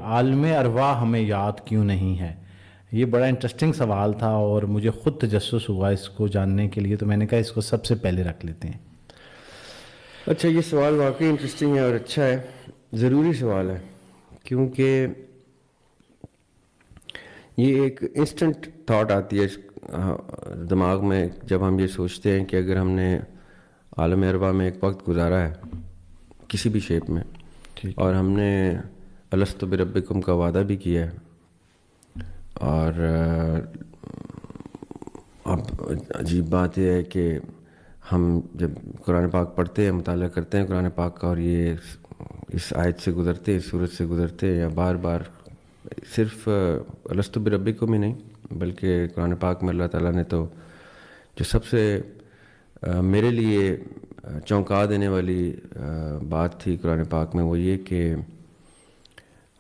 عالم ارواح ہمیں یاد کیوں نہیں ہے؟ یہ بڑا انٹرسٹنگ سوال تھا اور مجھے خود تجسس ہوا اس کو جاننے کے لیے، تو میں نے کہا اس کو سب سے پہلے رکھ لیتے ہیں۔ اچھا، یہ سوال واقعی انٹرسٹنگ ہے اور اچھا ہے، ضروری سوال ہے، کیونکہ یہ ایک انسٹنٹ تھاٹ آتی ہے دماغ میں جب ہم یہ سوچتے ہیں کہ اگر ہم نے عالم ارواح میں ایک وقت گزارا ہے کسی بھی شیپ میں، اور ہم نے الستو بربکم کا وعدہ بھی کیا ہے، اور اب عجیب بات یہ ہے کہ ہم جب قرآن پاک پڑھتے ہیں، مطالعہ کرتے ہیں قرآن پاک کا، اور یہ اس آیت سے گزرتے ہیں، اس سورت سے گزرتے ہیں، یا بار بار صرف الستو بربکم ہی نہیں بلکہ قرآن پاک میں اللہ تعالیٰ نے تو جو سب سے میرے لیے چونکا دینے والی بات تھی قرآن پاک میں، وہ یہ کہ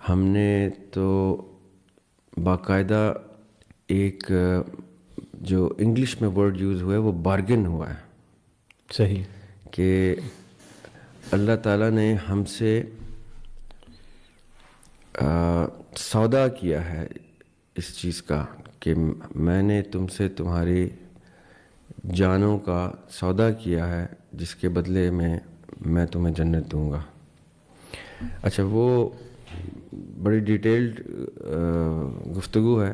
ہم نے تو باقاعدہ ایک جو انگلش میں ورڈ یوز ہوا ہے وہ بارگن ہوا ہے، صحیح، کہ اللہ تعالیٰ نے ہم سے سودا کیا ہے اس چیز کا کہ میں نے تم سے تمہاری جانوں کا سودا کیا ہے جس کے بدلے میں تمہیں جنت دوں گا۔ اچھا، وہ بڑی ڈیٹیلڈ گفتگو ہے،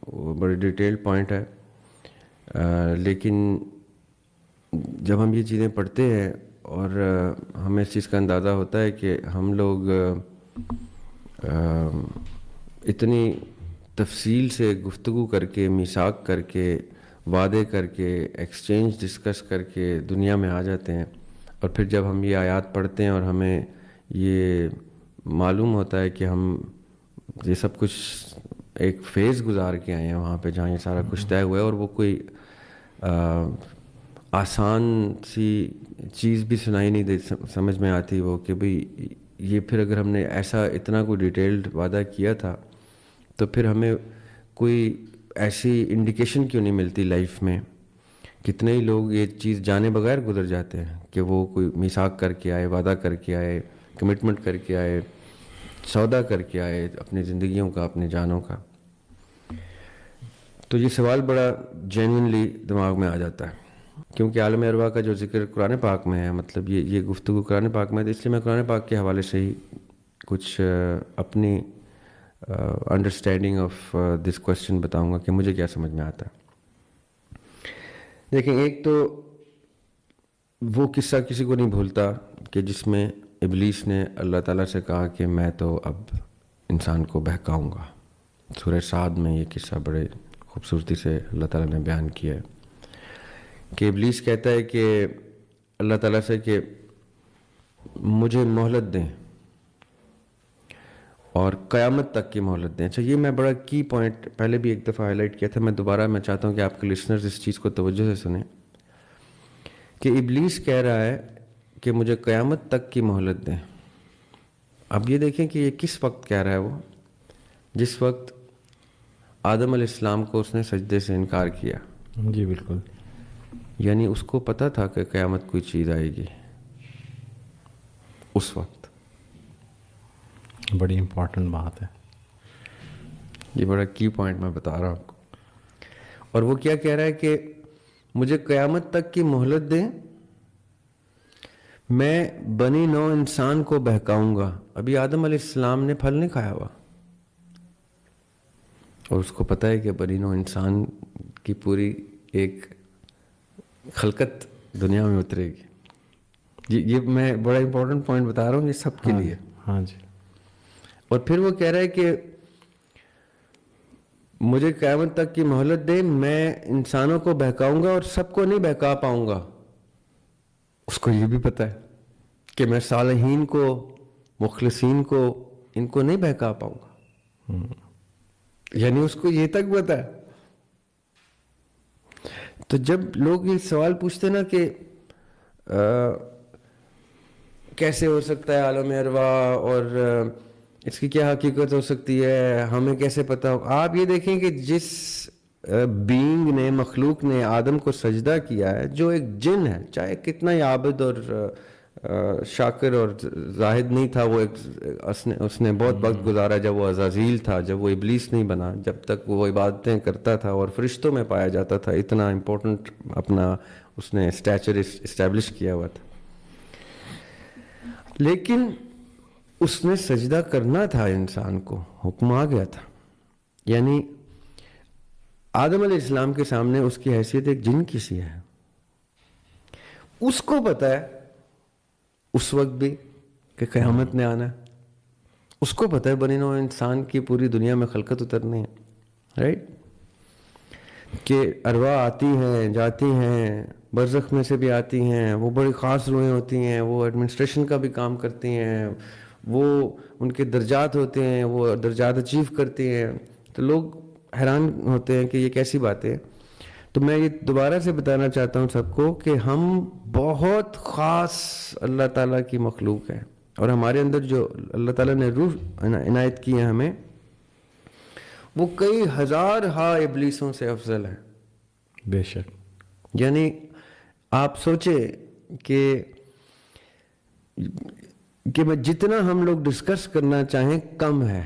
وہ بڑی ڈیٹیلڈ پوائنٹ ہے، لیکن جب ہم یہ چیزیں پڑھتے ہیں اور ہمیں اس چیز کا اندازہ ہوتا ہے کہ ہم لوگ اتنی تفصیل سے گفتگو کر کے، میثاق کر کے، وعدے کر کے، ایکسچینج ڈسکس کر کے دنیا میں آ جاتے ہیں، اور پھر جب ہم یہ آیات پڑھتے ہیں اور ہمیں یہ معلوم ہوتا ہے کہ ہم یہ سب کچھ ایک فیز گزار کے آئے ہیں وہاں پہ جہاں یہ سارا کچھ طے ہوا ہے، اور وہ کوئی آسان سی چیز بھی سنائی نہیں سمجھ میں آتی وہ کہ بھئی یہ پھر اگر ہم نے ایسا اتنا کوئی ڈیٹیلڈ وعدہ کیا تھا تو پھر ہمیں کوئی ایسی انڈیکیشن کیوں نہیں ملتی لائف میں؟ کتنے ہی لوگ یہ چیز جانے بغیر گزر جاتے ہیں کہ وہ کوئی میثاق کر کے آئے، وعدہ کر کے آئے، کمٹمنٹ کر کے آئے، سودا کر کے آئے اپنی زندگیوں کا، اپنے جانوں کا۔ تو یہ سوال بڑا جینوئنلی دماغ میں آ جاتا ہے، کیونکہ عالم ارواح کا جو ذکر قرآن پاک میں ہے، مطلب یہ گفتگو قرآن پاک میں ہے، اس لیے میں قرآن پاک کے حوالے سے ہی کچھ اپنی انڈرسٹینڈنگ آف دس کوشچن بتاؤں گا کہ مجھے کیا سمجھ میں آتا ہے۔ دیکھیں، ایک تو وہ قصہ کسی کو نہیں بھولتا کہ جس میں ابلیس نے اللہ تعالیٰ سے کہا کہ میں تو اب انسان کو بہکاؤں گا۔ سورہ صاد میں یہ قصہ بڑے خوبصورتی سے اللہ تعالیٰ نے بیان کیا ہے کہ ابلیس کہتا ہے کہ اللہ تعالیٰ سے کہ مجھے مہلت دیں اور قیامت تک کی مہلت دیں۔ اچھا، یہ میں بڑا کی پوائنٹ پہلے بھی ایک دفعہ ہائی لائٹ کیا تھا، میں چاہتا ہوں کہ آپ کے لسنرز اس چیز کو توجہ سے سنیں کہ ابلیس کہہ رہا ہے کہ مجھے قیامت تک کی مہلت دیں۔ اب یہ دیکھیں کہ یہ کس وقت کہہ رہا ہے، وہ جس وقت آدم علیہ السلام کو اس نے سجدے سے انکار کیا۔ جی بالکل، یعنی اس کو پتہ تھا کہ قیامت کوئی چیز آئے گی اس وقت۔ بڑی امپورٹنٹ بات ہے، یہ بڑا کی پوائنٹ میں بتا رہا ہوں آپ کو۔ اور وہ کیا کہہ رہا ہے کہ مجھے قیامت تک کی مہلت دیں، میں بنی نو انسان کو بہکاؤں گا۔ ابھی آدم علیہ السلام نے پھل نہیں کھایا ہوا، اور اس کو پتہ ہے کہ بنی نو انسان کی پوری ایک خلقت دنیا میں اترے گی۔ یہ میں بڑا امپورٹنٹ پوائنٹ بتا رہا ہوں، یہ سب کے لیے۔ ہاں جی۔ اور پھر وہ کہہ رہا ہے کہ مجھے قیامت تک کی مہلت دے، میں انسانوں کو بہکاؤں گا اور سب کو نہیں بہکا پاؤں گا۔ اس کو یہ بھی پتہ ہے کہ میں صالحین کو، مخلصین کو، ان کو نہیں بہکا پاؤں گا۔ یعنی اس کو یہ تک پتہ ہے۔ تو جب لوگ یہ سوال پوچھتے نا کہ کیسے ہو سکتا ہے عالم ارواح اور اس کی کیا حقیقت ہو سکتی ہے، ہمیں کیسے پتہ ہو، آپ یہ دیکھیں کہ جس بینگ نے، مخلوق نے آدم کو سجدہ کیا ہے، جو ایک جن ہے، چاہے کتنا ہی عابد اور شاکر اور زاہد نہیں تھا، وہ اس نے بہت وقت گزارا جب وہ عزازیل تھا، جب وہ ابلیس نہیں بنا، جب تک وہ عبادتیں کرتا تھا اور فرشتوں میں پایا جاتا تھا، اتنا امپورٹنٹ اپنا اس نے اسٹیچر اسٹیبلش کیا ہوا تھا. لیکن اس نے سجدہ کرنا تھا، انسان کو حکم آ گیا تھا. یعنی آدم علیہ السلام کے سامنے اس کی حیثیت ایک جن کی سی ہے. اس کو پتہ ہے اس وقت بھی کہ قیامت نے آنا ہے. اس کو پتہ ہے بنی نوع انسان کی پوری دنیا میں خلقت اترنی ہے، رائٹ؟ کہ ارواح آتی ہیں جاتی ہیں، برزخ میں سے بھی آتی ہیں، وہ بڑی خاص روحیں ہوتی ہیں، وہ ایڈمنسٹریشن کا بھی کام کرتی ہیں، وہ ان کے درجات ہوتے ہیں، وہ درجات اچیو کرتی ہیں. تو لوگ حیران ہوتے ہیں کہ یہ کیسی بات ہے. تو میں یہ دوبارہ سے بتانا چاہتا ہوں سب کو کہ ہم بہت خاص اللہ تعالیٰ کی مخلوق ہیں، اور ہمارے اندر جو اللہ تعالیٰ نے روح عنایت کی ہے ہمیں، وہ کئی ہزار ابلیسوں سے افضل ہے. بے شک. یعنی آپ سوچیں کہ میں جتنا ہم لوگ ڈسکس کرنا چاہیں کم ہے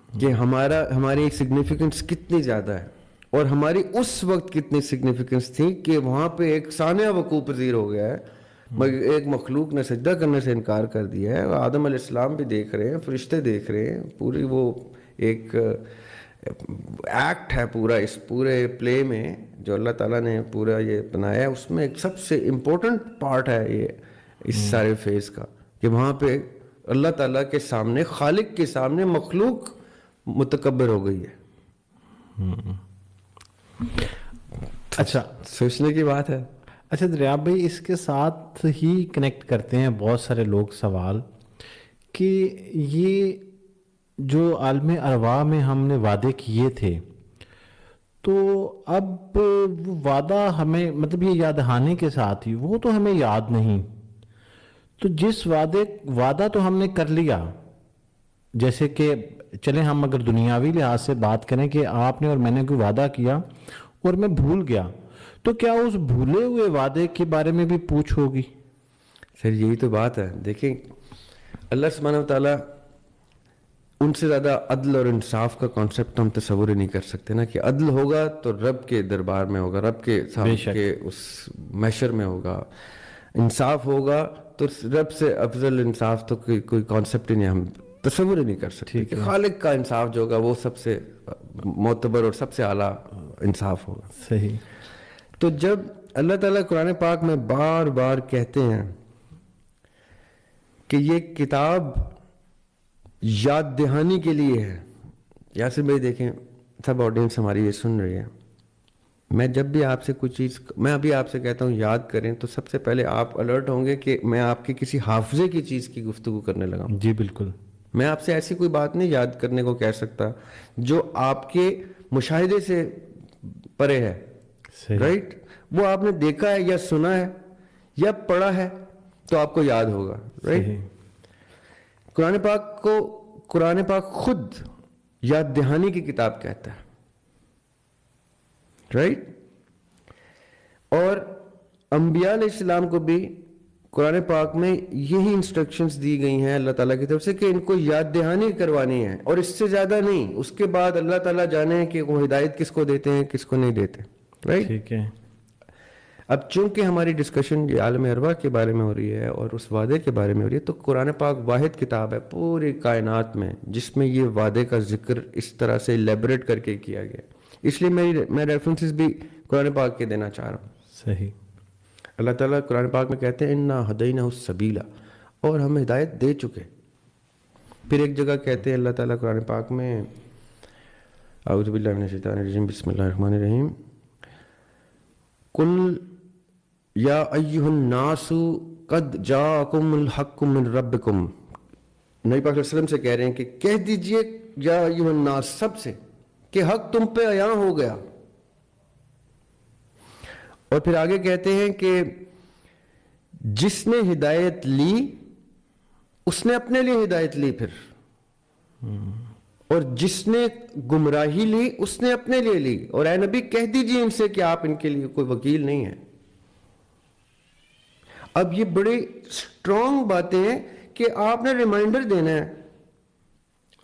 کہ ہماری سگنیفیکنس کتنی زیادہ ہے، اور ہماری اس وقت کتنی سگنیفیکنس تھی کہ وہاں پہ ایک سانحہ وقوع پذیر ہو گیا ہے. ایک مخلوق نے سجدہ کرنے سے انکار کر دیا ہے. آدم علیہ السلام بھی دیکھ رہے ہیں، فرشتے دیکھ رہے ہیں. پوری وہ ایک ایکٹ ہے پورا، اس پورے پلے میں جو اللہ تعالیٰ نے پورا یہ بنایا ہے، اس میں ایک سب سے امپورٹنٹ پارٹ ہے یہ اس سارے فیز کا، کہ وہاں پہ اللہ تعالیٰ کے سامنے، خالق کے سامنے مخلوق متکبر ہو گئی ہے. اچھا، سوچنے کی بات ہے. اچھا دریاب بھائی، اس کے ساتھ ہی کنیکٹ کرتے ہیں بہت سارے لوگ سوال کہ یہ جو عالم ارواح میں ہم نے وعدے کیے تھے، تو اب وہ وعدہ ہمیں، مطلب یہ یاد دہانی کے ساتھ ہی وہ تو ہمیں یاد نہیں. تو جس وعدہ تو ہم نے کر لیا، جیسے کہ چلیں ہم اگر دنیاوی لحاظ سے بات کریں کہ آپ نے اور میں نے کوئی وعدہ کیا اور میں بھول گیا، تو کیا اس بھولے ہوئے وعدے کے بارے میں بھی پوچھ ہوگی؟ سر یہی تو بات ہے. دیکھیں اللہ سبحانہ و تعالیٰ، ان سے زیادہ عدل اور انصاف کا کانسیپٹ ہم تصور ہی نہیں کر سکتے نا، کہ عدل ہوگا تو رب کے دربار میں ہوگا، رب کے سامنے اس محشر میں ہوگا. انصاف ہوگا تو رب سے افضل انصاف تو کوئی کانسیپٹ ہی نہیں، ہم تصور ہی نہیں کر سکتے کہ خالق کا انصاف جو ہوگا وہ سب سے معتبر اور سب سے اعلیٰ انصاف ہوگا. صحیح. تو جب اللہ تعالیٰ قرآن پاک میں بار بار کہتے ہیں کہ یہ کتاب یاد دہانی کے لیے ہے. یاسر بھائی دیکھیں، سب آڈینس ہماری یہ سن رہی ہے. میں جب بھی آپ سے کوئی چیز، میں ابھی آپ سے کہتا ہوں یاد کریں، تو سب سے پہلے آپ الرٹ ہوں گے کہ میں آپ کے کسی حافظے کی چیز کی گفتگو کرنے لگا ہوں. جی بالکل. میں آپ سے ایسی کوئی بات نہیں یاد کرنے کو کہہ سکتا جو آپ کے مشاہدے سے پرے ہے، رائٹ؟ وہ آپ نے دیکھا ہے یا سنا ہے یا پڑھا ہے تو آپ کو یاد ہوگا، رائٹ؟ قرآن پاک خود یاد دہانی کی کتاب کہتا ہے، رائٹ؟ اور انبیاء علیہ السلام کو بھی قرآن پاک میں یہی انسٹرکشنز دی گئی ہیں اللہ تعالیٰ کی طرف سے کہ ان کو یاد دہانی کروانی ہے، اور اس سے زیادہ نہیں. اس کے بعد اللہ تعالیٰ جانے کہ وہ ہدایت کس کو دیتے ہیں کس کو نہیں دیتے، رائٹ؟ ٹھیک ہے. اب چونکہ ہماری ڈسکشن یہ عالم ارواح کے بارے میں ہو رہی ہے اور اس وعدے کے بارے میں ہو رہی ہے، تو قرآن پاک واحد کتاب ہے پوری کائنات میں جس میں یہ وعدے کا ذکر اس طرح سے ایلیبریٹ کر کے کیا گیا. اس لیے میں ریفرنسز بھی قرآن پاک کے دینا چاہ رہا ہوں. صحیح. اللہ تعالیٰ قرآن پاک میں کہتے ہیں انا ہدیناہ السبیلا، اور ہم ہدایت دے چکے. پھر ایک جگہ کہتے ہیں اللہ تعالیٰ قرآن پاک میں، اعوذ باللہ من الشیطان الرجیم، بسم اللہ الرحمن الرحیم، قل یا ایھا الناس قد جاءکم الحق من ربکم. نبی پاک صلی اللہ علیہ وسلم سے کہہ رہے ہیں کہ کہہ دیجئے یا ایھا الناس، سب سے، کہ حق تم پہ عیاں ہو گیا. اور پھر آگے کہتے ہیں کہ جس نے ہدایت لی اس نے اپنے لیے ہدایت لی، پھر اور جس نے گمراہی لی اس نے اپنے لیے لی. اور اے نبی کہہ دیجیے ان سے کہ آپ ان کے لیے کوئی وکیل نہیں ہے. اب یہ بڑی اسٹرانگ باتیں ہیں کہ آپ نے ریمائنڈر دینا ہے.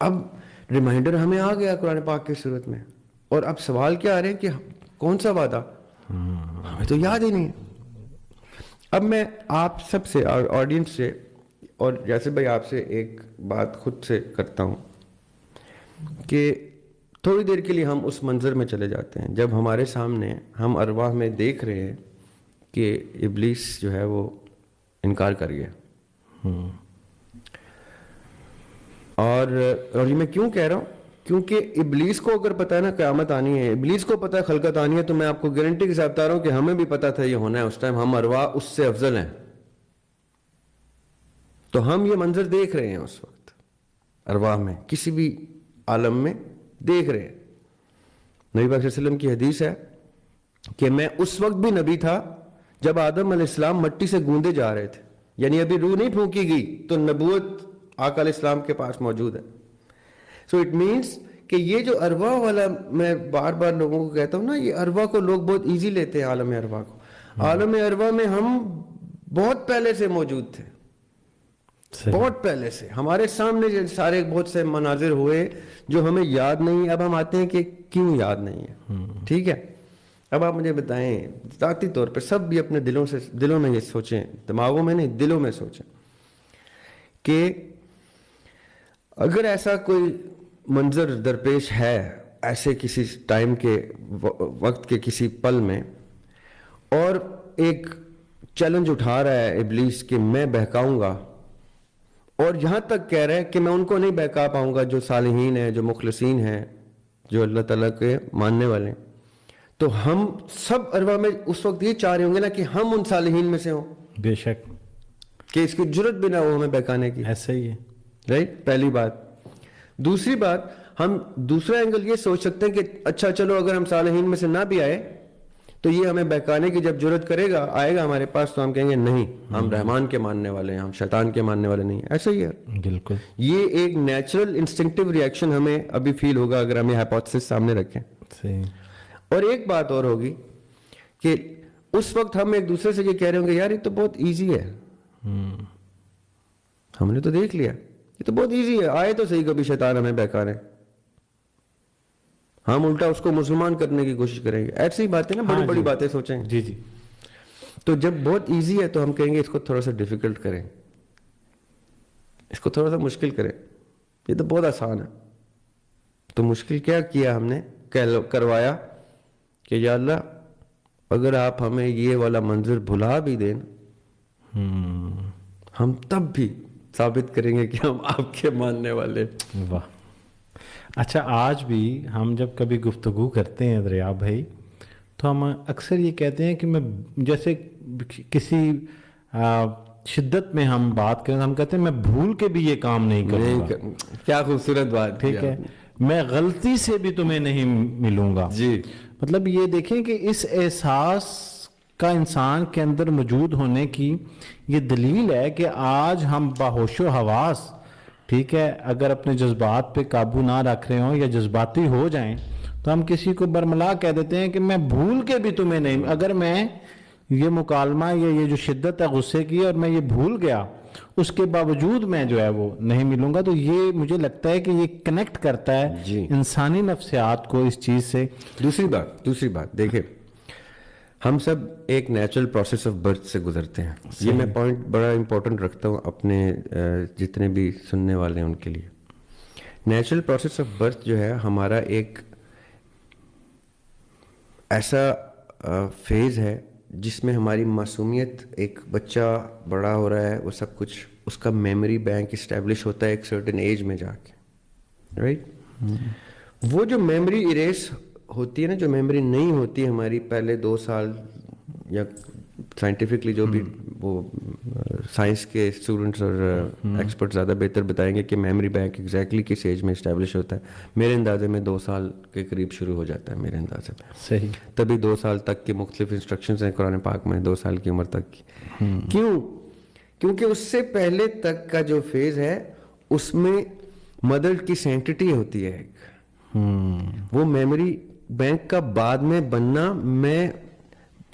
اب ریمائنڈر ہمیں آ گیا قرآن پاک کی صورت میں, اور اب سوال کیا آ رہے ہیں کہ کون سا وعدہ, ہمیں تو یاد ہی نہیں ہے. اب میں آپ سب سے اور آڈینس سے اور جیسے بھائی آپ سے ایک بات خود سے کرتا ہوں کہ تھوڑی دیر کے لیے ہم اس منظر میں چلے جاتے ہیں جب ہمارے سامنے ہم ارواح میں دیکھ رہے ہیں کہ ابلیس جو ہے وہ انکار کر گیا. اور یہ میں کیوں کہہ رہا ہوں, کیونکہ ابلیس کو اگر پتہ ہے نا قیامت آنی ہے, ابلیس کو پتہ ہے خلقت آنی ہے, تو میں آپ کو گارنٹی کے ساتھ بتا رہا ہوں کہ ہمیں بھی پتہ تھا یہ ہونا ہے اس ٹائم. ہم ارواح اس سے افضل ہیں, تو ہم یہ منظر دیکھ رہے ہیں اس وقت ارواح میں, کسی بھی عالم میں دیکھ رہے ہیں. نبی پاک صلی اللہ علیہ وسلم کی حدیث ہے کہ میں اس وقت بھی نبی تھا جب آدم علیہ السلام مٹی سے گوندے جا رہے تھے, یعنی ابھی روح نہیں پھونکی گئی تو نبوت آقا علیہ السلام کے پاس موجود ہے. سو اٹ مینس کہ یہ جو ارواح والا, میں بار بار لوگوں کو کہتا ہوں نا, یہ ارواح کو لوگ بہت ایزی لیتے ہیں. عالم ارواح کو, عالم ارواح میں ہم بہت پہلے سے موجود تھے, بہت پہلے سے ہمارے سامنے سارے بہت سے مناظر ہوئے جو ہمیں یاد نہیں. اب ہم آتے ہیں کہ کیوں یاد نہیں ہے. ٹھیک ہے, اب آپ مجھے بتائیں ذاتی طور پہ سب بھی اپنے دلوں میں یہ سوچیں, دماغوں میں نہیں دلوں میں سوچیں کہ اگر ایسا کوئی منظر درپیش ہے ایسے کسی ٹائم کے وقت کے کسی پل میں, اور ایک چیلنج اٹھا رہا ہے ابلیس کہ میں بہکاؤں گا, اور یہاں تک کہہ رہا ہے کہ میں ان کو نہیں بہکا پاؤں گا جو صالحین ہیں, جو مخلصین ہیں, جو اللہ تعالیٰ کے ماننے والے ہیں, تو ہم سب ارواح میں اس وقت یہ چاہ رہے ہوں گے نا کہ ہم ان صالحین میں سے ہوں. بے شک, کہ اس کی جرت بھی نہ ہو ہمیں بہکانے کی. ایسا ہی ہے. رائٹ, پہلی بات. دوسری بات, ہم دوسرا اینگل یہ سوچ سکتے ہیں کہ اچھا چلو اگر ہم صالحین میں سے نہ بھی آئے تو یہ ہمیں بہکانے کی جب جرت کرے گا, آئے گا ہمارے پاس, تو ہم کہیں گے نہیں ہم رحمان کے ماننے والے ہیں, ہم شیطان کے ماننے والے نہیں. ایسا ہی ہے بالکل. یہ ایک نیچرل انسٹنکٹیو ریئیکشن ہمیں ابھی فیل ہوگا اگر ہم یہ ہائپوتھیسس سامنے رکھیں. صحیح. اور ایک بات اور ہوگی کہ اس وقت ہم ایک دوسرے سے یہ کہہ رہے ہوں گے یار یہ تو بہت ایزی ہے, ہم نے تو دیکھ لیا یہ تو بہت ایزی ہے, آئے تو صحیح کبھی شیطان ہمیں بہکا رہے, ہم الٹا اس کو مسلمان کرنے کی کوشش کریں گے. ایسی باتیں نا, بڑی بڑی باتیں سوچیں گے. جی جی. تو جب بہت ایزی ہے تو ہم کہیں گے اس کو تھوڑا سا ڈیفیکلٹ کریں, اس کو تھوڑا سا مشکل کریں, یہ تو بہت آسان ہے. تو مشکل کیا ہم نے کروایا کہ یا اللہ اگر آپ ہمیں یہ والا منظر بھلا بھی دیں ہم تب بھی ثابت کریں گے کہ ہم آپ کے ماننے والے. واہ. اچھا, آج بھی ہم جب کبھی گفتگو کرتے ہیں دریاب بھائی تو ہم اکثر یہ کہتے ہیں کہ میں جیسے کسی شدت میں ہم بات کریں, ہم کہتے ہیں میں بھول کے بھی یہ کام نہیں کروں گا. کیا خوبصورت بات. ٹھیک ہے, میں غلطی سے بھی تمہیں نہیں ملوں گا. جی, مطلب یہ دیکھیں کہ اس احساس کا انسان کے اندر موجود ہونے کی یہ دلیل ہے کہ آج ہم باہوش و حواس, ٹھیک ہے, اگر اپنے جذبات پہ قابو نہ رکھ رہے ہوں یا جذباتی ہو جائیں تو ہم کسی کو برملا کہہ دیتے ہیں کہ میں بھول کے بھی تمہیں نہیں, اگر میں یہ مکالمہ یا یہ جو شدت ہے غصے کی اور میں یہ بھول گیا اس کے باوجود میں جو ہے وہ نہیں ملوں گا, تو یہ مجھے لگتا ہے کہ یہ کنیکٹ کرتا ہے انسانی نفسیات کو اس چیز سے. دوسری بات دیکھیں, ہم سب ایک نیچرل پروسیس آف برتھ سے گزرتے ہیں. یہ میں پوائنٹ بڑا امپورٹنٹ رکھتا ہوں اپنے جتنے بھی سننے والے ہیں ان کے لیے. نیچرل پروسیس آف برتھ جو ہے ہمارا ایک ایسا فیز ہے جس میں ہماری معصومیت, ایک بچہ بڑا ہو رہا ہے, وہ سب کچھ اس کا میموری بینک اسٹیبلش ہوتا ہے ایک سرٹن ایج میں جا کے, رائٹ. وہ جو میموری اریز ہوتی ہے نا, جو میموری نہیں ہوتی ہماری پہلے 2 سال, یا سائنٹیفکلی جو بھی وہ سائنس کے اسٹوڈنٹس اور ایکسپرٹ زیادہ بہتر بتائیں گے کہ میموری بینک ایگزیکٹلی کس ایج میں اسٹیبلش ہوتا ہے. میرے اندازے میں 2 سال کے قریب شروع ہو جاتا ہے میرے اندازے میں. صحیح. تبھی 2 سال تک کی مختلف انسٹرکشنز ہیں قرآن پاک میں 2 سال کی عمر تک کی. کیونکہ اس سے پہلے تک کا جو فیز ہے اس میں مدر کی سینٹٹی ہوتی ہے ایک, وہ میموری بینک کا بعد میں بننا میں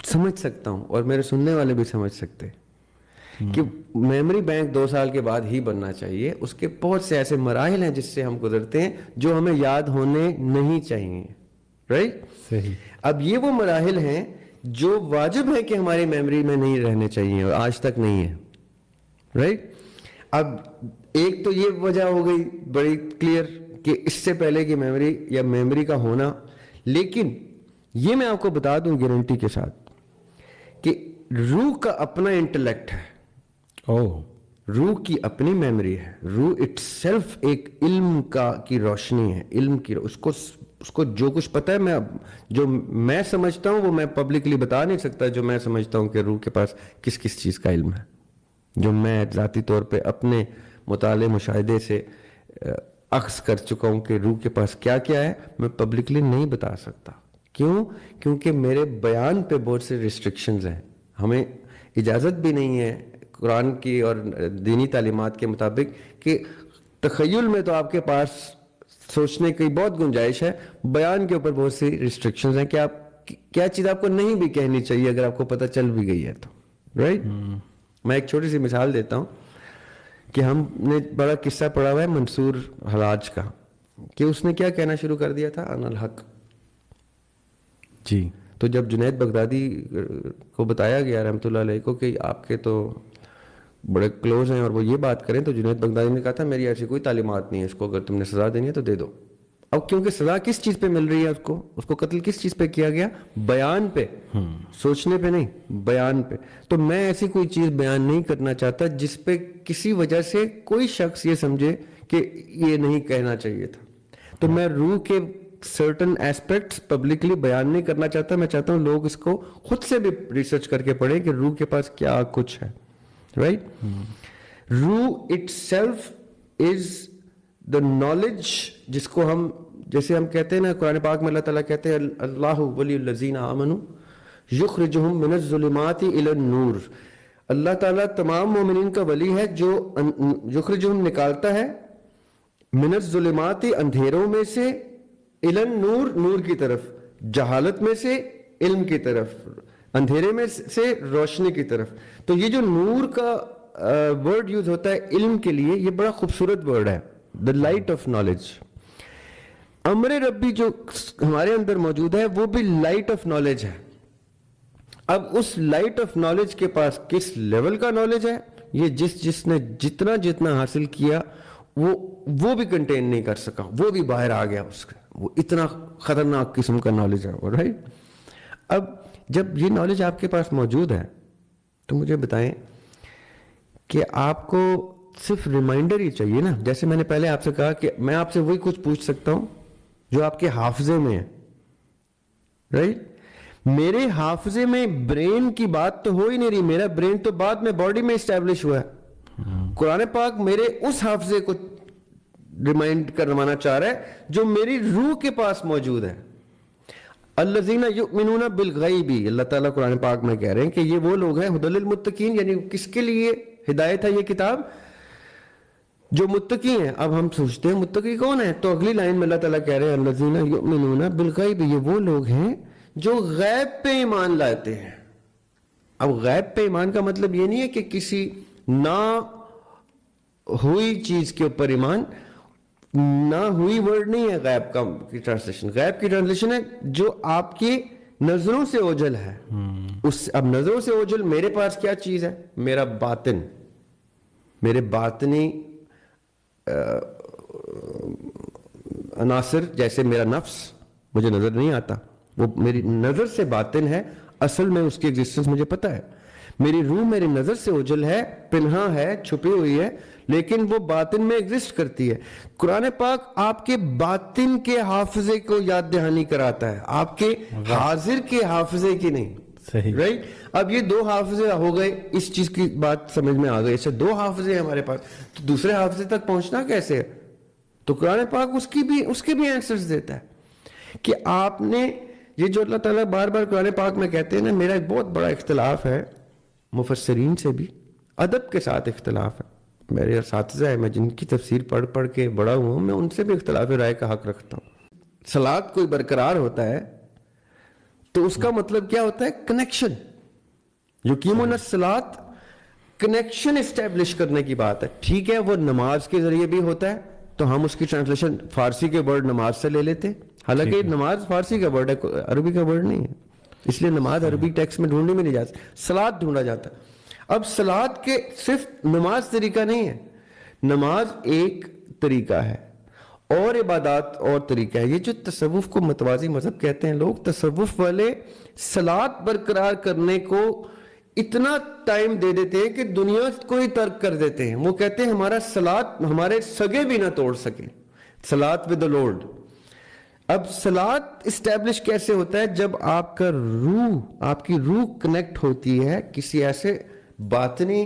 سمجھ سکتا ہوں اور میرے سننے والے بھی سمجھ سکتے. کہ میموری بینک 2 سال کے بعد ہی بننا چاہیے. اس کے بہت سے ایسے مراحل ہیں جس سے ہم گزرتے ہیں جو ہمیں یاد ہونے نہیں چاہیے. رائٹ؟ صحیح. اب یہ وہ مراحل ہیں جو واجب ہے کہ ہماری میموری میں نہیں رہنے چاہیے اور آج تک نہیں ہے. رائٹ؟ اب ایک تو یہ وجہ ہو گئی بڑی کلیئر کہ اس سے پہلے کی میموری یا میموری کا ہونا. لیکن یہ میں آپ کو بتا دوں گارنٹی کے ساتھ کہ روح کا اپنا انٹلیکٹ ہے. روح کی اپنی میموری ہے. روح اٹ سیلف ایک علم کی روشنی ہے. علم کی اس کو جو کچھ پتا ہے، جو میں سمجھتا ہوں وہ میں پبلکلی بتا نہیں سکتا. جو میں سمجھتا ہوں کہ روح کے پاس کس کس چیز کا علم ہے، جو میں ذاتی طور پہ اپنے مطالعے مشاہدے سے اخذ کر چکا ہوں کہ روح کے پاس کیا کیا ہے، میں پبلکلی نہیں بتا سکتا. کیوں؟ کیونکہ میرے بیان پہ بہت سے ریسٹرکشنز ہیں. ہمیں اجازت بھی نہیں ہے قرآن کی اور دینی تعلیمات کے مطابق کہ تخیل میں تو آپ کے پاس سوچنے کی بہت گنجائش ہے، بیان کے اوپر بہت سی ریسٹرکشنز ہیں کہ آپ کیا چیز آپ کو نہیں بھی کہنی چاہیے اگر آپ کو پتہ چل بھی گئی ہے تو. رائٹ؟ میں ایک چھوٹی سی مثال دیتا ہوں کہ ہم نے بڑا قصہ پڑھا ہوا ہے منصور حلاج کا کہ اس نے کیا کہنا شروع کر دیا تھا، انا الحق. جی. تو جب جنید بغدادی کو بتایا گیا رحمۃ اللہ علیہ کو کہ آپ کے تو بڑے کلوز ہیں اور وہ یہ بات کریں، تو جنید بغدادی نے کہا تھا میری ایسی کوئی تعلیمات نہیں ہے، اس کو اگر تم نے سزا دینی ہے تو دے دو. اب کیونکہ سزا کس چیز پہ مل رہی ہے، اس کو قتل کس چیز پہ کیا گیا؟ بیان پہ. سوچنے پہ نہیں، بیان پہ. تو میں ایسی کوئی چیز بیان نہیں کرنا چاہتا جس پہ کسی وجہ سے کوئی شخص یہ سمجھے کہ یہ نہیں کہنا چاہیے تھا. تو میں روح کے سرٹن ایسپیکٹس پبلکلی بیان نہیں کرنا چاہتا. میں چاہتا ہوں لوگ اس کو خود سے بھی ریسرچ کر کے پڑھیں کہ روح کے پاس کیا کچھ ہے. رائٹ؟ روح it self is the knowledge جس کو ہم جیسے ہم کہتے ہیں نا قرآن پاک میں اللہ تعالیٰ کہتے ہیں اللہ ولی الذین آمنوا یخرجہم من الظلمات الی النور. اللہ تعالیٰ تمام مومنین کا ولی ہے جو یخرجہم نکالتا ہے من الظلمات اندھیروں میں سے الی النور نور کی طرف، جہالت میں سے علم کی طرف، اندھیرے میں سے روشنی کی طرف. تو یہ جو نور کا ورڈ یوز ہوتا ہے علم کے لیے یہ بڑا خوبصورت ورڈ ہے، دا لائٹ آف نالج. امر ربی جو ہمارے اندر موجود ہے وہ بھی لائٹ آف نالج ہے. اب اس لائٹ آف نالج کے پاس کس لیول کا نالج ہے، یہ جس نے جتنا حاصل کیا وہ بھی کنٹین نہیں کر سکا، وہ بھی باہر آ گیا اس کا. وہ اتنا خطرناک قسم کا نالج ہے. رائٹ؟ اب جب یہ نالج آپ کے پاس موجود ہے تو مجھے بتائیں کہ آپ کو صرف ریمائنڈر ہی چاہیے نا. جیسے میں نے پہلے آپ سے کہا کہ میں آپ سے وہی کچھ پوچھ سکتا ہوں جو آپ کے حافظے میں ہے. رائٹ؟ میرے حافظے میں برین کی بات تو ہو ہی نہیں رہی، میرا برین تو بعد میں باڈی میں اسٹیبلش ہوا ہے. قرآن پاک میرے اس حافظے کو ریمائنڈ کروانا چاہ رہا ہے جو میری روح کے پاس موجود ہے. الذین یؤمنون بالغیب، اللہ تعالیٰ قرآن پاک میں کہہ رہے ہیں کہ یہ وہ لوگ ہیں ہدی للمتقین، یعنی کس کے لیے ہدایت ہے یہ کتاب؟ جو متقی ہیں. اب ہم سوچتے ہیں متقی کون ہے، تو اگلی لائن میں اللہ تعالیٰ کہہ رہے ہیں الذین یؤمنون بالغیب، یہ وہ لوگ ہیں جو غیب پہ ایمان لاتے ہیں. اب غیب پہ ایمان کا مطلب یہ نہیں ہے کہ کسی نہ ہوئی چیز کے اوپر ایمان. نہ ہوئی ورڈ نہیں ہے غیب کی ٹرانسلیشن. غیب کی ٹرانسلیشن ہے جو آپ کی نظروں سے اوجھل ہے. اب نظروں سے اوجھل میرے پاس کیا چیز ہے؟ میرا باطن، میرے باطنی عناصر، جیسے میرا نفس مجھے نظر نہیں آتا، وہ میری نظر سے باطن ہے. اصل میں اس کی ایگزسٹنس مجھے پتا ہے. میری روح میری نظر سے اوجھل ہے، پنہا ہے، چھپی ہوئی ہے، لیکن وہ باطن میں ایگزسٹ کرتی ہے. قرآن پاک آپ کے باطن کے حافظے کو یاد دہانی کراتا ہے، آپ کے حاضر کے حافظے کی نہیں. صحیح. رائٹ؟ اب یہ 2 حافظے ہو گئے، اس چیز کی بات سمجھ میں آ گئی. اچھا 2 حافظے ہیں ہمارے پاس، تو دوسرے حافظے تک پہنچنا کیسے ہے؟ تو قرآن پاک اس کے بھی آنسرز دیتا ہے کہ آپ نے یہ جو اللہ تعالیٰ بار بار قرآن پاک میں کہتے ہیں نا. میرا ایک بہت بڑا اختلاف ہے مفسرین سے بھی، ادب کے ساتھ اختلاف ہے. میرے اساتذہ ہیں، میں جن کی تفسیر پڑھ کے بڑا ہوں، میں ان سے بھی اختلاف رائے کا حق رکھتا ہوں. صلات کوئی برقرار ہوتا ہے تو اس کا مطلب کیا ہوتا ہے؟ کنیکشن. یقیمون الصلاۃ کنیکشن اسٹیبلش کرنے کی بات ہے. ٹھیک ہے وہ نماز کے ذریعے بھی ہوتا ہے تو ہم اس کی ٹرانسلیشن فارسی کے ورڈ نماز سے لے لیتے, حالانکہ نماز فارسی کا ورڈ ہے, عربی کا ورڈ نہیں ہے, اس لیے نماز عربی ٹیکسٹ میں ڈھونڈی میں نہیں جاتی, صلاۃ ڈھونڈا جاتا ہے. اب صلاۃ کے صرف نماز طریقہ نہیں ہے, نماز ایک طریقہ ہے اور عبادات اور طریقہ ہے. یہ جو تصوف کو متوازی مذہب کہتے ہیں لوگ, تصوف والے صلاۃ برقرار کرنے کو اتنا ٹائم دے دیتے ہیں کہ دنیا کو ہی ترک کر دیتے ہیں. وہ کہتے ہیں ہمارا صلاۃ ہمارے سگے بھی نہ توڑ سکے, صلاۃ ود دی لارڈ. اب صلاۃ اسٹیبلش کیسے ہوتا ہے؟ جب آپ کا روح, آپ کی روح کنیکٹ ہوتی ہے کسی ایسے باطنی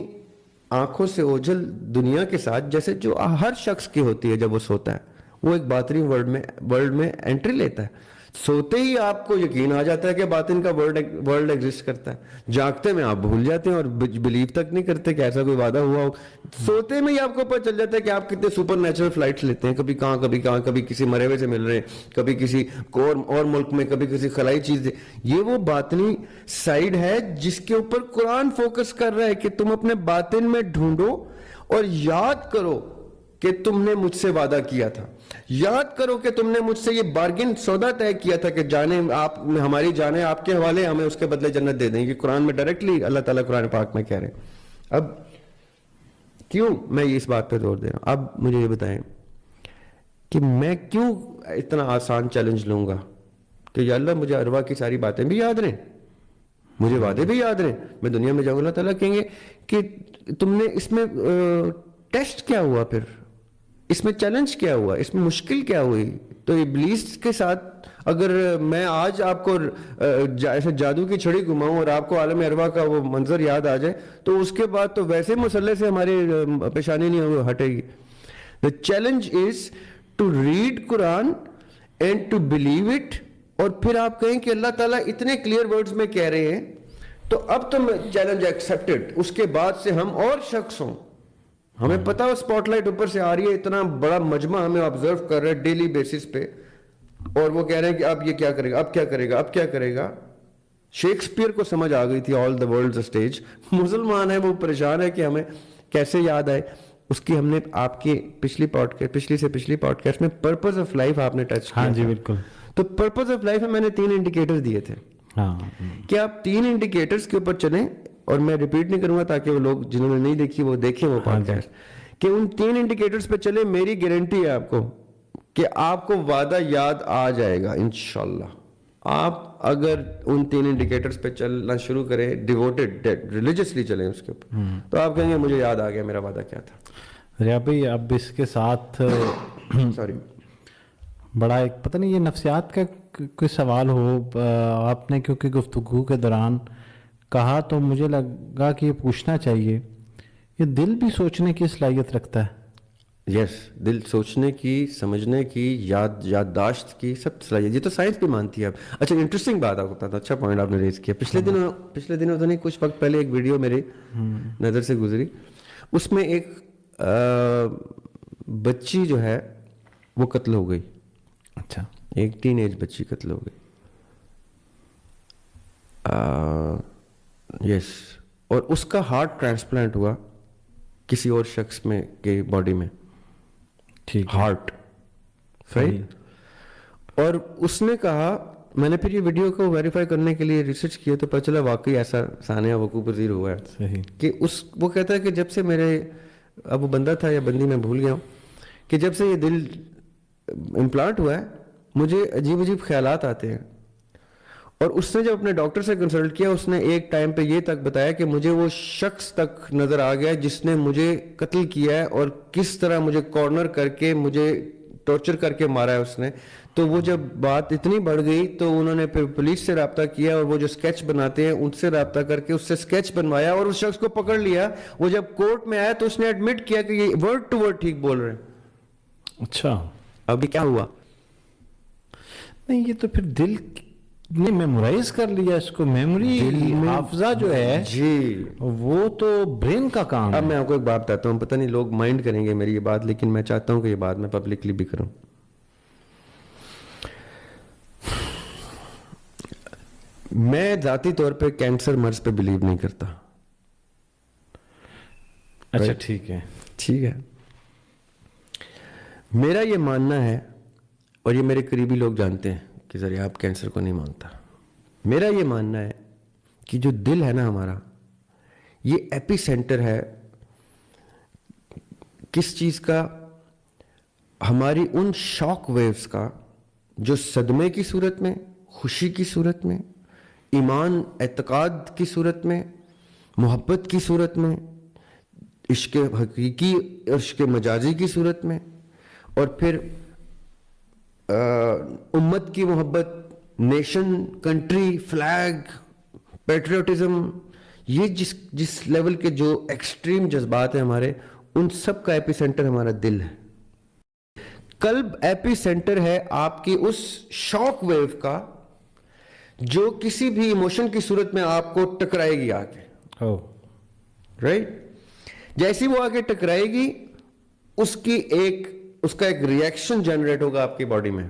آنکھوں سے اوجھل دنیا کے ساتھ, جیسے جو ہر شخص کی ہوتی ہے جب وہ سوتا ہے, وہ ایک باطنی ورلڈ میں انٹری لیتا ہے. سوتے ہی آپ کو یقین آ جاتا ہے کہ باطن کا ورلڈ ایگزسٹ کرتا ہے, جاگتے میں آپ بھول جاتے ہیں اور بلیو تک نہیں کرتے کہ ایسا کوئی وعدہ ہوا ہو. سوتے میں ہی آپ کو پتہ چل جاتا ہے کہ آپ کتنے سپر نیچرل فلائٹس لیتے ہیں, کبھی کہاں, کبھی کسی مرے ہوئے سے مل رہے ہیں, کبھی کسی اور ملک میں, کبھی کسی خلائی چیز. یہ وہ باطنی سائیڈ ہے جس کے اوپر قرآن فوکس کر رہا ہے کہ تم اپنے باطن میں ڈھونڈو اور یاد کرو کہ تم نے مجھ سے وعدہ کیا تھا, یاد کرو کہ تم نے مجھ سے یہ بارگن سودا طے کیا تھا کہ جانے آپ, ہماری جانیں آپ کے حوالے, ہمیں اس کے بدلے جنت دے دیں. یہ قرآن میں ڈائریکٹلی اللہ تعالیٰ قرآن پاک میں کہہ رہے ہیں. اب کیوں میں اس بات پہ زور دے رہا ہوں؟ اب مجھے یہ بتائیں کہ میں کیوں اتنا آسان چیلنج لوں گا کہ یا اللہ مجھے اروا کی ساری باتیں بھی یاد رہیں, مجھے وعدے بھی یاد رہیں, میں دنیا میں جاؤں, اللہ تعالیٰ کہیں گے کہ تم نے اس میں ٹیسٹ کیا ہوا, پھر اس میں چیلنج کیا ہوا, اس میں مشکل کیا ہوئی. تو ابلیس کے ساتھ اگر میں آج آپ کو ایسے جادو کی چھڑی گھماؤں اور آپ کو عالم ارواح کا وہ منظر یاد آ جائے تو اس کے بعد تو ویسے مسئلے سے ہماری پیشانی نہیں ہٹے گی. The challenge is to read Quran and to believe it. اور پھر آپ کہیں کہ اللہ تعالیٰ اتنے کلیئر ورڈز میں کہہ رہے ہیں تو اب تو چیلنج ایکسیپٹڈ. اس کے بعد سے ہم اور شخص ہوں, ہمیں پتا ہو اسپاٹ لائٹ اوپر سے آ رہی ہے, اتنا بڑا مجمع ہمیں آبزرو کر رہا ہے ڈیلی بیسس پہ, اور وہ کہہ رہے ہیں کہ اب یہ کیا کرے گا, اب کیا کرے گا, اب کیا کرے گا. شیکسپیئر کو سمجھ آ گئی تھی آل دا ورلڈ اسٹیج. مسلمان ہے وہ پریشان ہے کہ ہمیں کیسے یاد آئے. اس کی ہم نے آپ کی پچھلی سے پچھلی پوڈ کاسٹ میں پرپز آف لائف آپ نے ٹچ کیا. ہاں جی بالکل. تو پرپز آف لائف میں میں نے 3 انڈیکیٹر دیے تھے کہ آپ 3 انڈیکیٹرز کے اوپر چلیں, اور میں ریپیٹ نہیں کروں گا تاکہ وہ لوگ جنہوں نے نہیں دیکھی وہ دیکھیں وہ پوڈ کاسٹ, کہ ان 3 انڈیکیٹرز پہ چلیں. میری گارنٹی ہے آپ کو کہ آپ کو وعدہ یاد آ جائے گا انشاءاللہ. آپ اگر ان 3 انڈیکیٹرز پہ چلنا شروع کریں, ڈیووٹڈ ریلیجسلی چلیں اس کے اوپر, تو آپ کہیں گے مجھے یاد آ گیا میرا وعدہ کیا تھا. ریاض بھائی اب اس کے ساتھ سوری بڑا ایک پتہ نہیں یہ نفسیات کا کوئی سوال ہو, آپ نے کیونکہ گفتگو کے دوران کہا تو مجھے لگا کہ یہ پوچھنا چاہیے, یہ دل بھی سوچنے کی صلاحیت رکھتا ہے؟ یس, دل سوچنے کی, سمجھنے کی, یادداشت کی سب صلاحیت, یہ تو سائنس بھی مانتی ہے. اچھا انٹرسٹنگ بات آپ کو بتاتا ہوں, اچھا پوائنٹ آپ نے ریز کیا. پچھلے دنوں تو نہیں, کچھ وقت پہلے ایک ویڈیو میرے نظر سے گزری, اس میں ایک بچی جو ہے وہ قتل ہو گئی. اچھا, ایک ٹین ایج بچی قتل ہو گئی. یس, اور اس کا ہارٹ ٹرانسپلانٹ ہوا کسی اور شخص میں کے باڈی میں, ٹھیک ہارٹ صحیح. اور اس نے کہا, میں نے پھر یہ ویڈیو کو ویریفائی کرنے کے لیے ریسرچ کیا تو پتہ چلا واقعی ایسا سانحہ وقوع پذیر ہوا ہے. صحیح. کہ وہ کہتا ہے کہ جب سے میرے, اب وہ بندہ تھا یا بندی میں بھول گیا ہوں, کہ جب سے یہ دل امپلانٹ ہوا ہے مجھے عجیب عجیب خیالات آتے ہیں. اور اس نے جب اپنے ڈاکٹر سے کنسلٹ کیا, اس نے ایک ٹائم پہ یہ تک بتایا کہ مجھے وہ شخص تک نظر آ گیا جس نے مجھے قتل کیا ہے, اور کس طرح مجھے کارنر کر کے مجھے ٹارچر کر کے مارا ہے اس نے. تو وہ جب بات اتنی بڑھ گئی تو انہوں نے پھر پولیس سے رابطہ کیا, اور وہ جو اسکیچ بناتے ہیں ان سے رابطہ کر کے اس سے اسکیچ بنوایا, اور اس شخص کو پکڑ لیا. وہ جب کورٹ میں آیا تو اس نے ایڈمٹ کیا کہ یہ ورڈ ٹو ورڈ ٹھیک بول رہے ہیں. اچھا, ابھی کیا ہوا؟ نہیں یہ تو پھر دل نے میمورائز کر لیا اس کو, میموری حافظہ جو ہے جی وہ تو برین کا کام ہے. اب میں آپ کو ایک بات بتاتا ہوں, پتہ نہیں لوگ مائنڈ کریں گے میری یہ بات, لیکن میں چاہتا ہوں کہ یہ بات میں پبلکلی بھی کروں. میں ذاتی طور پہ کینسر مرض پہ بلیو نہیں کرتا. اچھا ٹھیک ہے. ٹھیک ہے. میرا یہ ماننا ہے, اور یہ میرے قریبی لوگ جانتے ہیں کہ ذرا آپ کینسر کو نہیں مانتا, میرا یہ ماننا ہے کہ جو دل ہے نا ہمارا, یہ ایپی سینٹر ہے کس چیز کا؟ ہماری ان شاک ویوز کا جو صدمے کی صورت میں, خوشی کی صورت میں, ایمان اعتقاد کی صورت میں, محبت کی صورت میں, عشق حقیقی, عشق مجازی کی صورت میں, اور پھر امت کی محبت, نیشن, کنٹری, فلیگ, پیٹریوٹزم, یہ جس لیول کے جو ایکسٹریم جذبات ہیں ہمارے, ان سب کا ایپی سینٹر ہمارا دل ہے. قلب ایپی سینٹر ہے آپ کی اس شاک ویو کا جو کسی بھی ایموشن کی صورت میں آپ کو ٹکرائے گی آ کے, رائٹ. جیسی وہ آگے ٹکرائے گی اس کا ایک ریئیکشن جنریٹ ہوگا آپ کی باڈی میں.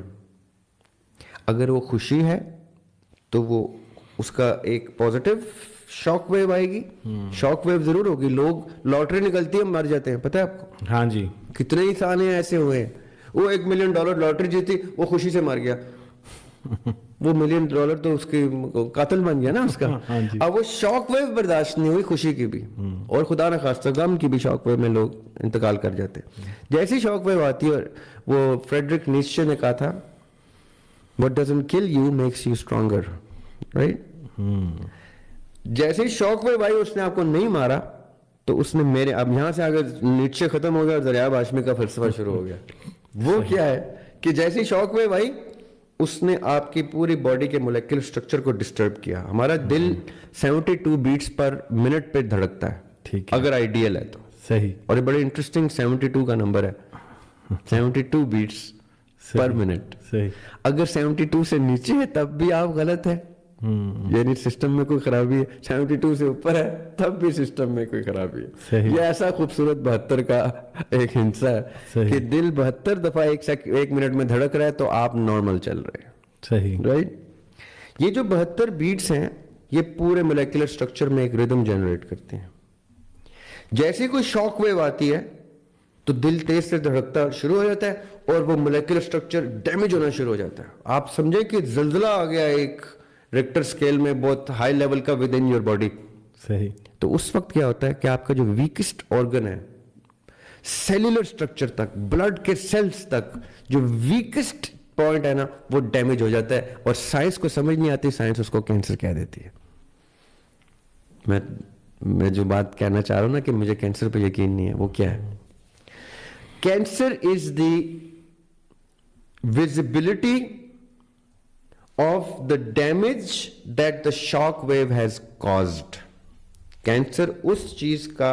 اگر وہ خوشی ہے تو وہ اس کا ایک پازیٹیو شاک ویو آئے گی. شاک ویو ضرور ہوگی. لوگ لاٹری نکلتی ہے مر جاتے ہیں, پتہ ہے آپ کو؟ ہاں جی. کتنے انسان ہیں ایسے ہوئے ہیں, وہ $1 ملین لاٹری جیتی, وہ خوشی سے مر گیا, وہ $1 ملین تو اس کی قاتل بن گیا نا اس کا. اب وہ شاک ویو برداشت نہیں ہوئی خوشی کی بھی, اور خدا نہ خواستہ غم کی بھی شاک ویو میں لوگ انتقال کر جاتے. جیسی شاک ویو آتی ہے, وہ فریڈرک نیچے نے کہا تھا, what doesn't kill you makes you stronger, right? جیسے شوق ویو آئی اس نے آپ کو نہیں مارا تو اس نے میرے, اب یہاں سے اگر نیچے ختم ہو گیا اور دریاب ہاشمی کا فلسفہ شروع ہو گیا. وہ کیا ہے کہ جیسی شوق ویو آئی اس نے آپ کی پوری باڈی کے مولیکولر اسٹرکچر کو ڈسٹرب کیا. ہمارا دل 72 بیٹس پر منٹ پہ دھڑکتا ہے, ٹھیک ہے, اگر آئیڈیل ہے تو. صحیح. اور یہ بڑے انٹرسٹنگ 72 کا نمبر ہے, 72 بیٹس پر منٹ. صحیح. اگر 72 سے نیچے ہے تب بھی آپ غلط ہے, یعنی سسٹم میں کوئی خرابی ہے. 72 سے اوپر ہے تب بھی سسٹم میں کوئی خرابی ہے. یہ ایسا خوبصورت 72 کا ایک ہنسا ہے کہ دل 72 دفعہ ایک منٹ میں دھڑک رہا ہے تو آپ نارمل چل رہے ہیں. صحیح, رائٹ. یہ جو 72 بیٹس ہیں یہ پورے مولیکولر اسٹرکچر میں ایک ردم جنریٹ کرتے ہیں. جیسے کوئی شاک ویو آتی ہے تو دل تیز سے دھڑکتا شروع ہو جاتا ہے اور وہ مولیکولر اسٹرکچر ڈیمیج ہونا شروع ہو جاتا ہے. آپ سمجھیں کہ زلزلہ آ گیا ایک ریکٹر سکیل میں بہت ہائی لیول کا ود ان یور باڈی. صحیح. تو اس وقت کیا ہوتا ہے کہ آپ کا جو ویکسٹ آرگن ہے, سیلولر اسٹرکچر تک, بلڈ کے سیلز تک جو ویکسٹ پوائنٹ ہے نا, وہ ڈیمیج ہو جاتا ہے. اور سائنس کو سمجھ نہیں آتی, سائنس اس کو کینسر کہہ دیتی ہے. میں جو بات کہنا چاہ رہا ہوں نا کہ مجھے کینسر پہ یقین نہیں ہے, وہ کیا ہے؟ Cancer is the visibility of the damage that the shock wave has caused. Cancer اس چیز کا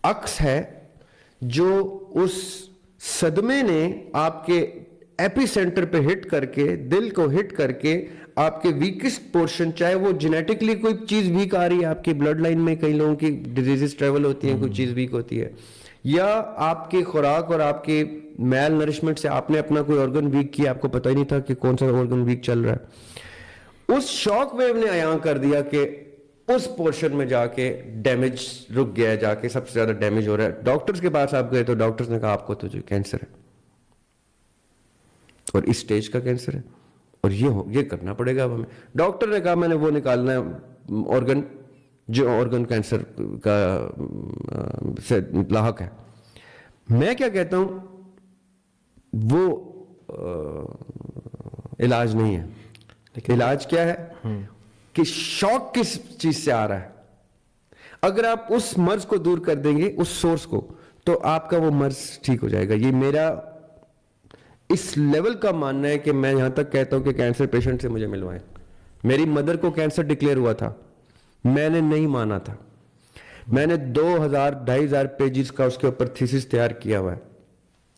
عکس ہے جو اس صدمے نے آپ کے ایپی سینٹر پہ ہٹ کر کے, دل کو ہٹ کر کے آپ کے ویکسٹ پورشن, چاہے وہ جینیٹکلی کوئی چیز ویک آ رہی ہے آپ کی بلڈ لائن میں, کئی لوگوں کی ڈیزیز ٹریول ہوتی ہیں, کوئی چیز ویک ہوتی ہے, یا آپ کی خوراک اور آپ کی میل نرشمنٹ سے آپ نے اپنا کوئی آرگن ویک کیا, آپ کو پتہ ہی نہیں تھا کہ کون سا آرگن ویک چل رہا ہے. اس شاک ویو نے عیاں کر دیا کہ اس پورشن میں جا کے ڈیمیج رک گیا, جا کے سب سے زیادہ ڈیمیج ہو رہا ہے. ڈاکٹرز کے پاس آپ گئے تو ڈاکٹرز نے کہا آپ کو تو جو کینسر ہے, اور اس سٹیج کا کینسر ہے, اور یہ کرنا پڑے گا اب ہمیں. ڈاکٹر نے کہا میں نے وہ نکالنا ہے آرگن جو آرگن کینسر کا سے لاحق ہے. میں کیا کہتا ہوں, وہ علاج نہیں ہے. علاج کیا ہے کہ شوق کس چیز سے آ رہا ہے. اگر آپ اس مرض کو دور کر دیں گے, اس سورس کو, تو آپ کا وہ مرض ٹھیک ہو جائے گا. یہ میرا اس لیول کا ماننا ہے کہ میں یہاں تک کہتا ہوں کہ کینسر پیشنٹ سے مجھے ملوائیں. میری مدر کو کینسر ڈکلیئر ہوا تھا, میں نے نہیں مانا تھا. میں نے 2,000-2,500 پیجز کا اس کے اوپر تھیسس تیار کیا ہوا ہے.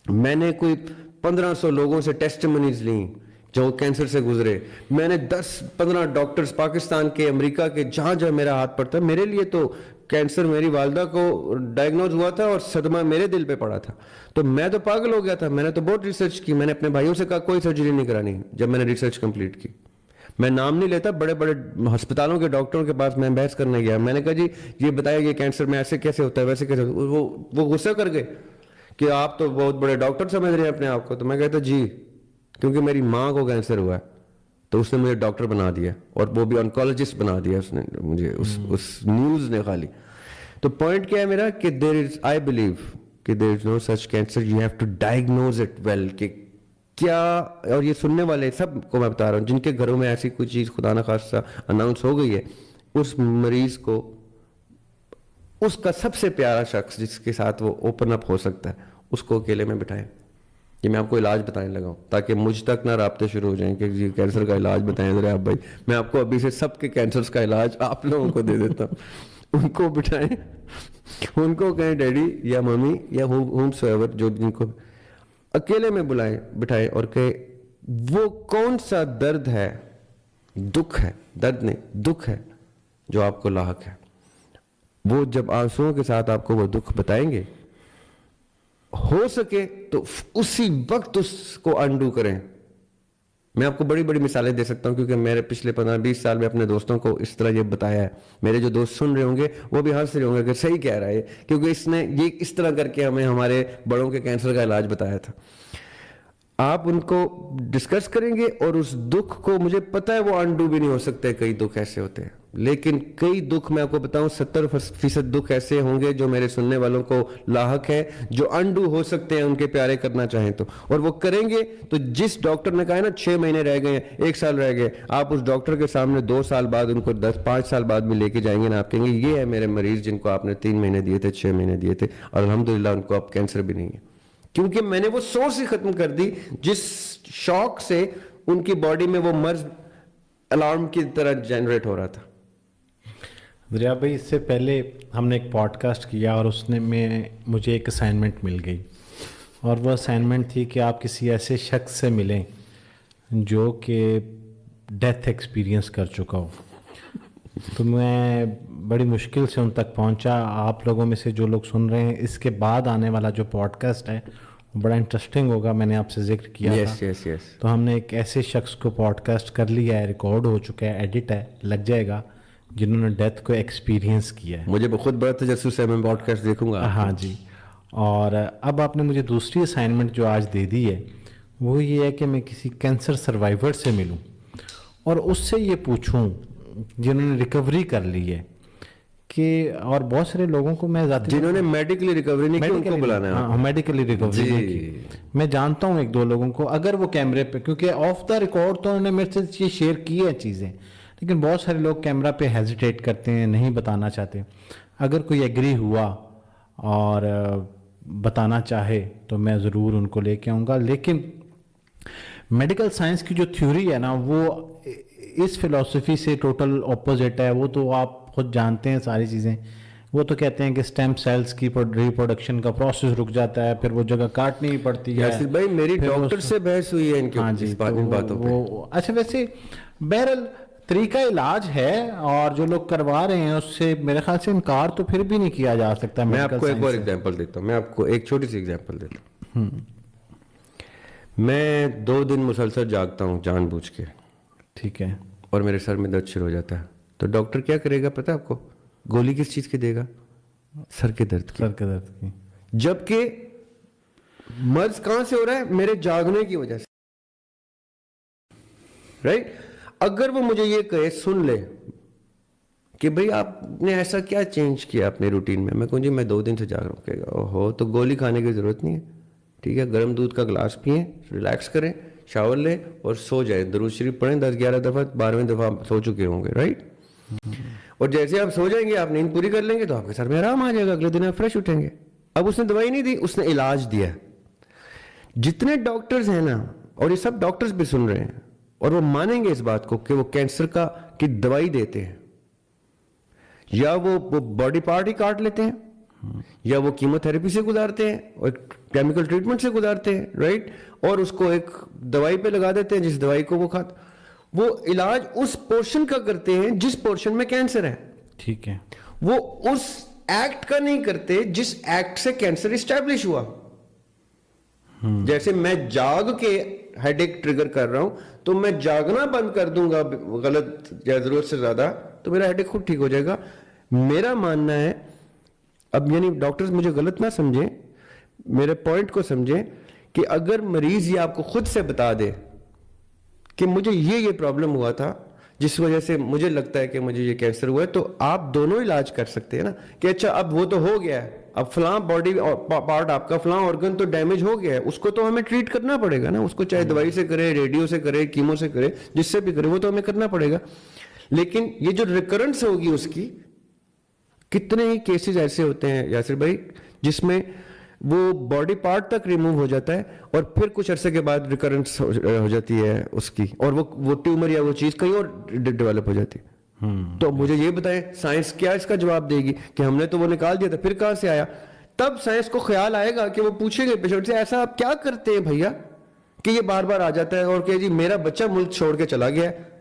میں نے کوئی 1,500 لوگوں سے ٹیسٹیمونیز لیں جو کینسر سے گزرے. میں نے 10-15 ڈاکٹرز پاکستان کے, امریکہ کے, جہاں جہاں میرا ہاتھ پڑتا ہے. میرے لیے تو کینسر میری والدہ کو ڈائگنوز ہوا تھا اور صدمہ میرے دل پہ پڑا تھا, تو میں تو پاگل ہو گیا تھا. میں نے تو بہت ریسرچ کی. میں نے اپنے بھائیوں سے کہا کوئی سرجری نہیں کرانی جب میں نے ریسرچ کمپلیٹ کی. میں نام نہیں لیتا, بڑے بڑے ہسپتالوں کے ڈاکٹروں کے پاس میں بحث کرنے گیا, میں نے کہا جی یہ بتایا یہ کینسر میں ایسے کیسے ہوتا ہے ویسے کیسے ہوتا ہے, وہ غصہ کر گئے کہ آپ تو بہت بڑے ڈاکٹر سمجھ رہے ہیں اپنے آپ کو. تو میں کہتا جی کیونکہ میری ماں کو کینسر ہوا ہے تو اس نے مجھے ڈاکٹر بنا دیا, اور وہ بھی آنکولوجسٹ بنا دیا اس نے مجھے, اس نیوز نے خالی. تو پوائنٹ کیا ہے میرا کہ دیر از, آئی بلیو کہ there is no such cancer, you have to diagnose it well. کہ کیا, اور یہ سننے والے سب کو میں بتا رہا ہوں جن کے گھروں میں ایسی کوئی چیز خدا نخواستہ اناؤنس ہو گئی ہے, اس مریض کو اس کا سب سے پیارا شخص جس کے ساتھ وہ اوپن اپ ہو سکتا ہے اس کو اکیلے میں بٹھائیں. یہ میں آپ کو علاج بتانے لگا ہوں تاکہ مجھ تک نہ رابطے شروع ہو جائیں کہ جی کینسر کا علاج بتائیں ذرا آپ بھائی. میں آپ کو ابھی سے سب کے کینسرز کا علاج آپ لوگوں کو دے دیتا ہوں. ان کو بٹھائیں, ان کو کہیں ڈیڈی یا ممی یا ہوم سویور جو جن کو اکیلے میں بلائیں بٹھائیں اور کہ وہ کون سا درد ہے, دکھ ہے, درد نہیں دکھ ہے جو آپ کو لاحق ہے, وہ جب آنسوؤں کے ساتھ آپ کو وہ دکھ بتائیں گے, ہو سکے تو اسی وقت اس کو انڈو کریں. میں آپ کو بڑی بڑی مثالیں دے سکتا ہوں کیونکہ میرے پچھلے 15-20 سال میں اپنے دوستوں کو اس طرح یہ بتایا ہے. میرے جو دوست سن رہے ہوں گے وہ بھی ہنس رہے ہوں گے کہ صحیح کہہ رہا ہے کیونکہ اس نے یہ اس طرح کر کے ہمیں ہمارے بڑوں کے کینسر کا علاج بتایا تھا. آپ ان کو ڈسکس کریں گے اور اس دکھ کو, مجھے پتا ہے وہ انڈو بھی نہیں ہو سکتے, کئی دکھ ایسے ہوتے ہیں, لیکن کئی دکھ میں آپ کو بتاؤں 70% دکھ ایسے ہوں گے جو میرے سننے والوں کو لاحق ہے جو انڈو ہو سکتے ہیں ان کے پیارے کرنا چاہیں تو, اور وہ کریں گے. تو جس ڈاکٹر نے کہا ہے نا 6 مہینے رہ گئے, 1 سال رہ گئے, آپ اس ڈاکٹر کے سامنے 2 سال بعد ان کو 5 سال بعد بھی لے کے جائیں گے نا, آپ کہیں گے یہ ہے میرے مریض جن کو آپ نے 3 مہینے دیے تھے, 6 مہینے دیے تھے, اور الحمدللہ ان کو اب کینسر بھی نہیں ہے, کیونکہ میں نے وہ سورس ہی ختم کر دی جس شوق سے ان کی باڈی میں وہ مرض الارم کی طرح جنریٹ ہو رہا تھا. دریا بھائی, اس سے پہلے ہم نے ایک پوڈ کاسٹ کیا اور اس میں مجھے ایک اسائنمنٹ مل گئی, اور وہ اسائنمنٹ تھی کہ آپ کسی ایسے شخص سے ملیں جو کہ ڈیتھ ایکسپیرینس کر چکا ہو. تو میں بڑی مشکل سے ان تک پہنچا. آپ لوگوں میں سے جو لوگ سن رہے ہیں, اس کے بعد آنے والا جو پوڈ کاسٹ ہے وہ بڑا انٹرسٹنگ ہوگا, میں نے آپ سے ذکر کیا تھا. تو ہم نے ایک ایسے شخص کو پوڈ کاسٹ کر لیا ہے, ریکارڈ ہو چکا ہے, ایڈٹ ہے, لگ جائے گا, جنہوں نے ڈیتھ کو ایکسپیرینس کیا ہے. مجھے خود بڑا تجسس ہے, میں پوڈ کاسٹ دیکھوں گا. ہاں جی. اور اب آپ نے مجھے دوسری اسائنمنٹ جو آج دے دی ہے وہ یہ ہے کہ میں کسی کینسر سروائیور سے ملوں اور اس سے یہ پوچھوں جنہوں نے ریکوری کر لی ہے کہ, اور بہت سارے لوگوں کو میں ذاتی, جنہوں نے میڈیکلی ریکوری نہیں کی ان کو بلانا ہے. ہاں, میڈیکلی ریکوری نہیں کی. میں جانتا ہوں 1-2 لوگوں کو, اگر وہ کیمرے پہ, کیونکہ آف دا ریکارڈ تو انہوں نے میرے سے یہ شیئر کی ہے چیزیں, لیکن بہت سارے لوگ کیمرہ پہ ہیزیٹیٹ کرتے ہیں, نہیں بتانا چاہتے. اگر کوئی ایگری ہوا اور بتانا چاہے تو میں ضرور ان کو لے کے آؤں گا. لیکن میڈیکل سائنس کی جو تھیوری ہے نا وہ اس فلسفی سے ٹوٹل اپوزٹ ہے. وہ تو آپ خود جانتے ہیں ساری چیزیں. وہ تو کہتے ہیں کہ اسٹیم سیلز کی ریپروڈکشن کا پروسیس رک جاتا ہے, پھر وہ جگہ کاٹنی پڑتی ہے. یاسر بھائی میری ڈاکٹر سے بحث ہوئی ہے ان کے باتوں پہ. اچھا, ویسے بہرحال طریقہ علاج ہے, اور جو لوگ کروا رہے ہیں اس سے میرے خیال سے انکار تو پھر بھی نہیں کیا جا سکتا. میں آپ کو ایک اور ایگزامپل دیتا ہوں, میں آپ کو ایک چھوٹی سی ایگزامپل دیتا ہوں. میں 2 دن مسلسل جاگتا ہوں جان بوجھ کے, ٹھیک ہے, اور میرے سر میں درد شروع ہو جاتا ہے. تو ڈاکٹر کیا کرے گا پتہ ہے آپ کو؟ گولی کس چیز کی دے گا؟ سر کے درد کی. سر کے درد کی. جبکہ مرض کہاں سے ہو رہا ہے؟ میرے جاگنے کی وجہ سے, رائٹ. اگر وہ مجھے یہ کہے, سن لے کہ بھئی آپ نے ایسا کیا چینج کیا اپنے روٹین میں, میں کہوں جی میں 2 دن سے جاگ رہا ہوں, کہے گا اوہو تو گولی کھانے کی ضرورت نہیں ہے, ٹھیک ہے, گرم دودھ کا گلاس پئیں, ریلیکس کریں, شاور لیں اور سو جائیں, درود شریف پڑھیں 10-11 دفعہ, 12ویں دفعہ سو چکے ہوں گے, رائٹ. اور جیسے آپ سو جائیں گے, آپ نیند پوری کر لیں گے تو آپ کے سر میں آرام آ جائے گا, اگلے دن آپ فریش اٹھیں گے. اب اس نے دوائی نہیں دی, اس نے علاج دیا. جتنے ڈاکٹرز ہیں نا, اور یہ سب ڈاکٹرز بھی سن رہے ہیں اور وہ مانیں گے اس بات کو کہ وہ کینسر کی دوائی دیتے ہیں, یا وہ باڈی پارٹ ہی کاٹ لیتے ہیں, یا وہ کیمو تھراپی سے گزارتے ہیں اور کیمیکل ٹریٹمنٹ سے گزارتے ہیں, رائٹ, اور اس کو ایک دوائی پہ لگا دیتے ہیں جس دوائی کو وہ کھاتے. وہ علاج اس پورشن کا کرتے ہیں جس پورشن میں کینسر ہے, ٹھیک ہے. وہ اس ایکٹ کا نہیں کرتے جس ایکٹ سے کینسر اسٹیبلش ہوا. جیسے میں جاگ کے ہیڈ ایک ٹریگر کر رہا ہوں تو میں جاگنا بند کر دوں گا غلط یا ضرورت سے زیادہ, تو میرا ہیڈ ایک خود ٹھیک ہو جائے گا. میرا ماننا ہے, اب یعنی ڈاکٹرز مجھے غلط نہ سمجھیں, میرے پوائنٹ کو سمجھیں, کہ اگر مریض یہ آپ کو خود سے بتا دے کہ مجھے یہ پرابلم ہوا تھا جس وجہ سے مجھے لگتا ہے کہ مجھے یہ کینسر ہوا ہے, تو آپ دونوں علاج کر سکتے ہیں نا, کہ اچھا اب وہ تو ہو گیا ہے, اب فلاں باڈی پارٹ آپ کا, فلاں آرگن تو ڈیمیج ہو گیا ہے, اس کو تو ہمیں ٹریٹ کرنا پڑے گا نا, اس کو چاہے دوائی سے کرے, ریڈیو سے کرے, کیمو سے کرے, جس سے بھی کرے, وہ تو ہمیں کرنا پڑے گا. لیکن یہ جو ریکرنس ہوگی اس کی, کتنے ہی کیسز ایسے ہوتے ہیں یاسر بھائی جس میں وہ باڈی پارٹ تک ریموو ہو جاتا ہے اور پھر کچھ عرصے کے بعد ریکرنس ہو جاتی ہے اس کی, اور وہ ٹیومر یا وہ چیز کہیں اور ڈیولپ ہو جاتی ہے. تو مجھے یہ بتائیں سائنس کیا اس کا جواب دے گی کہ ہم نے تو وہ نکال دیا تھا, پھر کہاں سے آیا؟ تب سائنس کو خیال آئے گا کہ وہ پوچھیں گے پیشنٹ سے, ایسا آپ کیا کرتے ہیں بھیا کہ یہ بار بار آ جاتا ہے, اور کہ جی میرا بچہ ملک چھوڑ کے چلا گیا ہے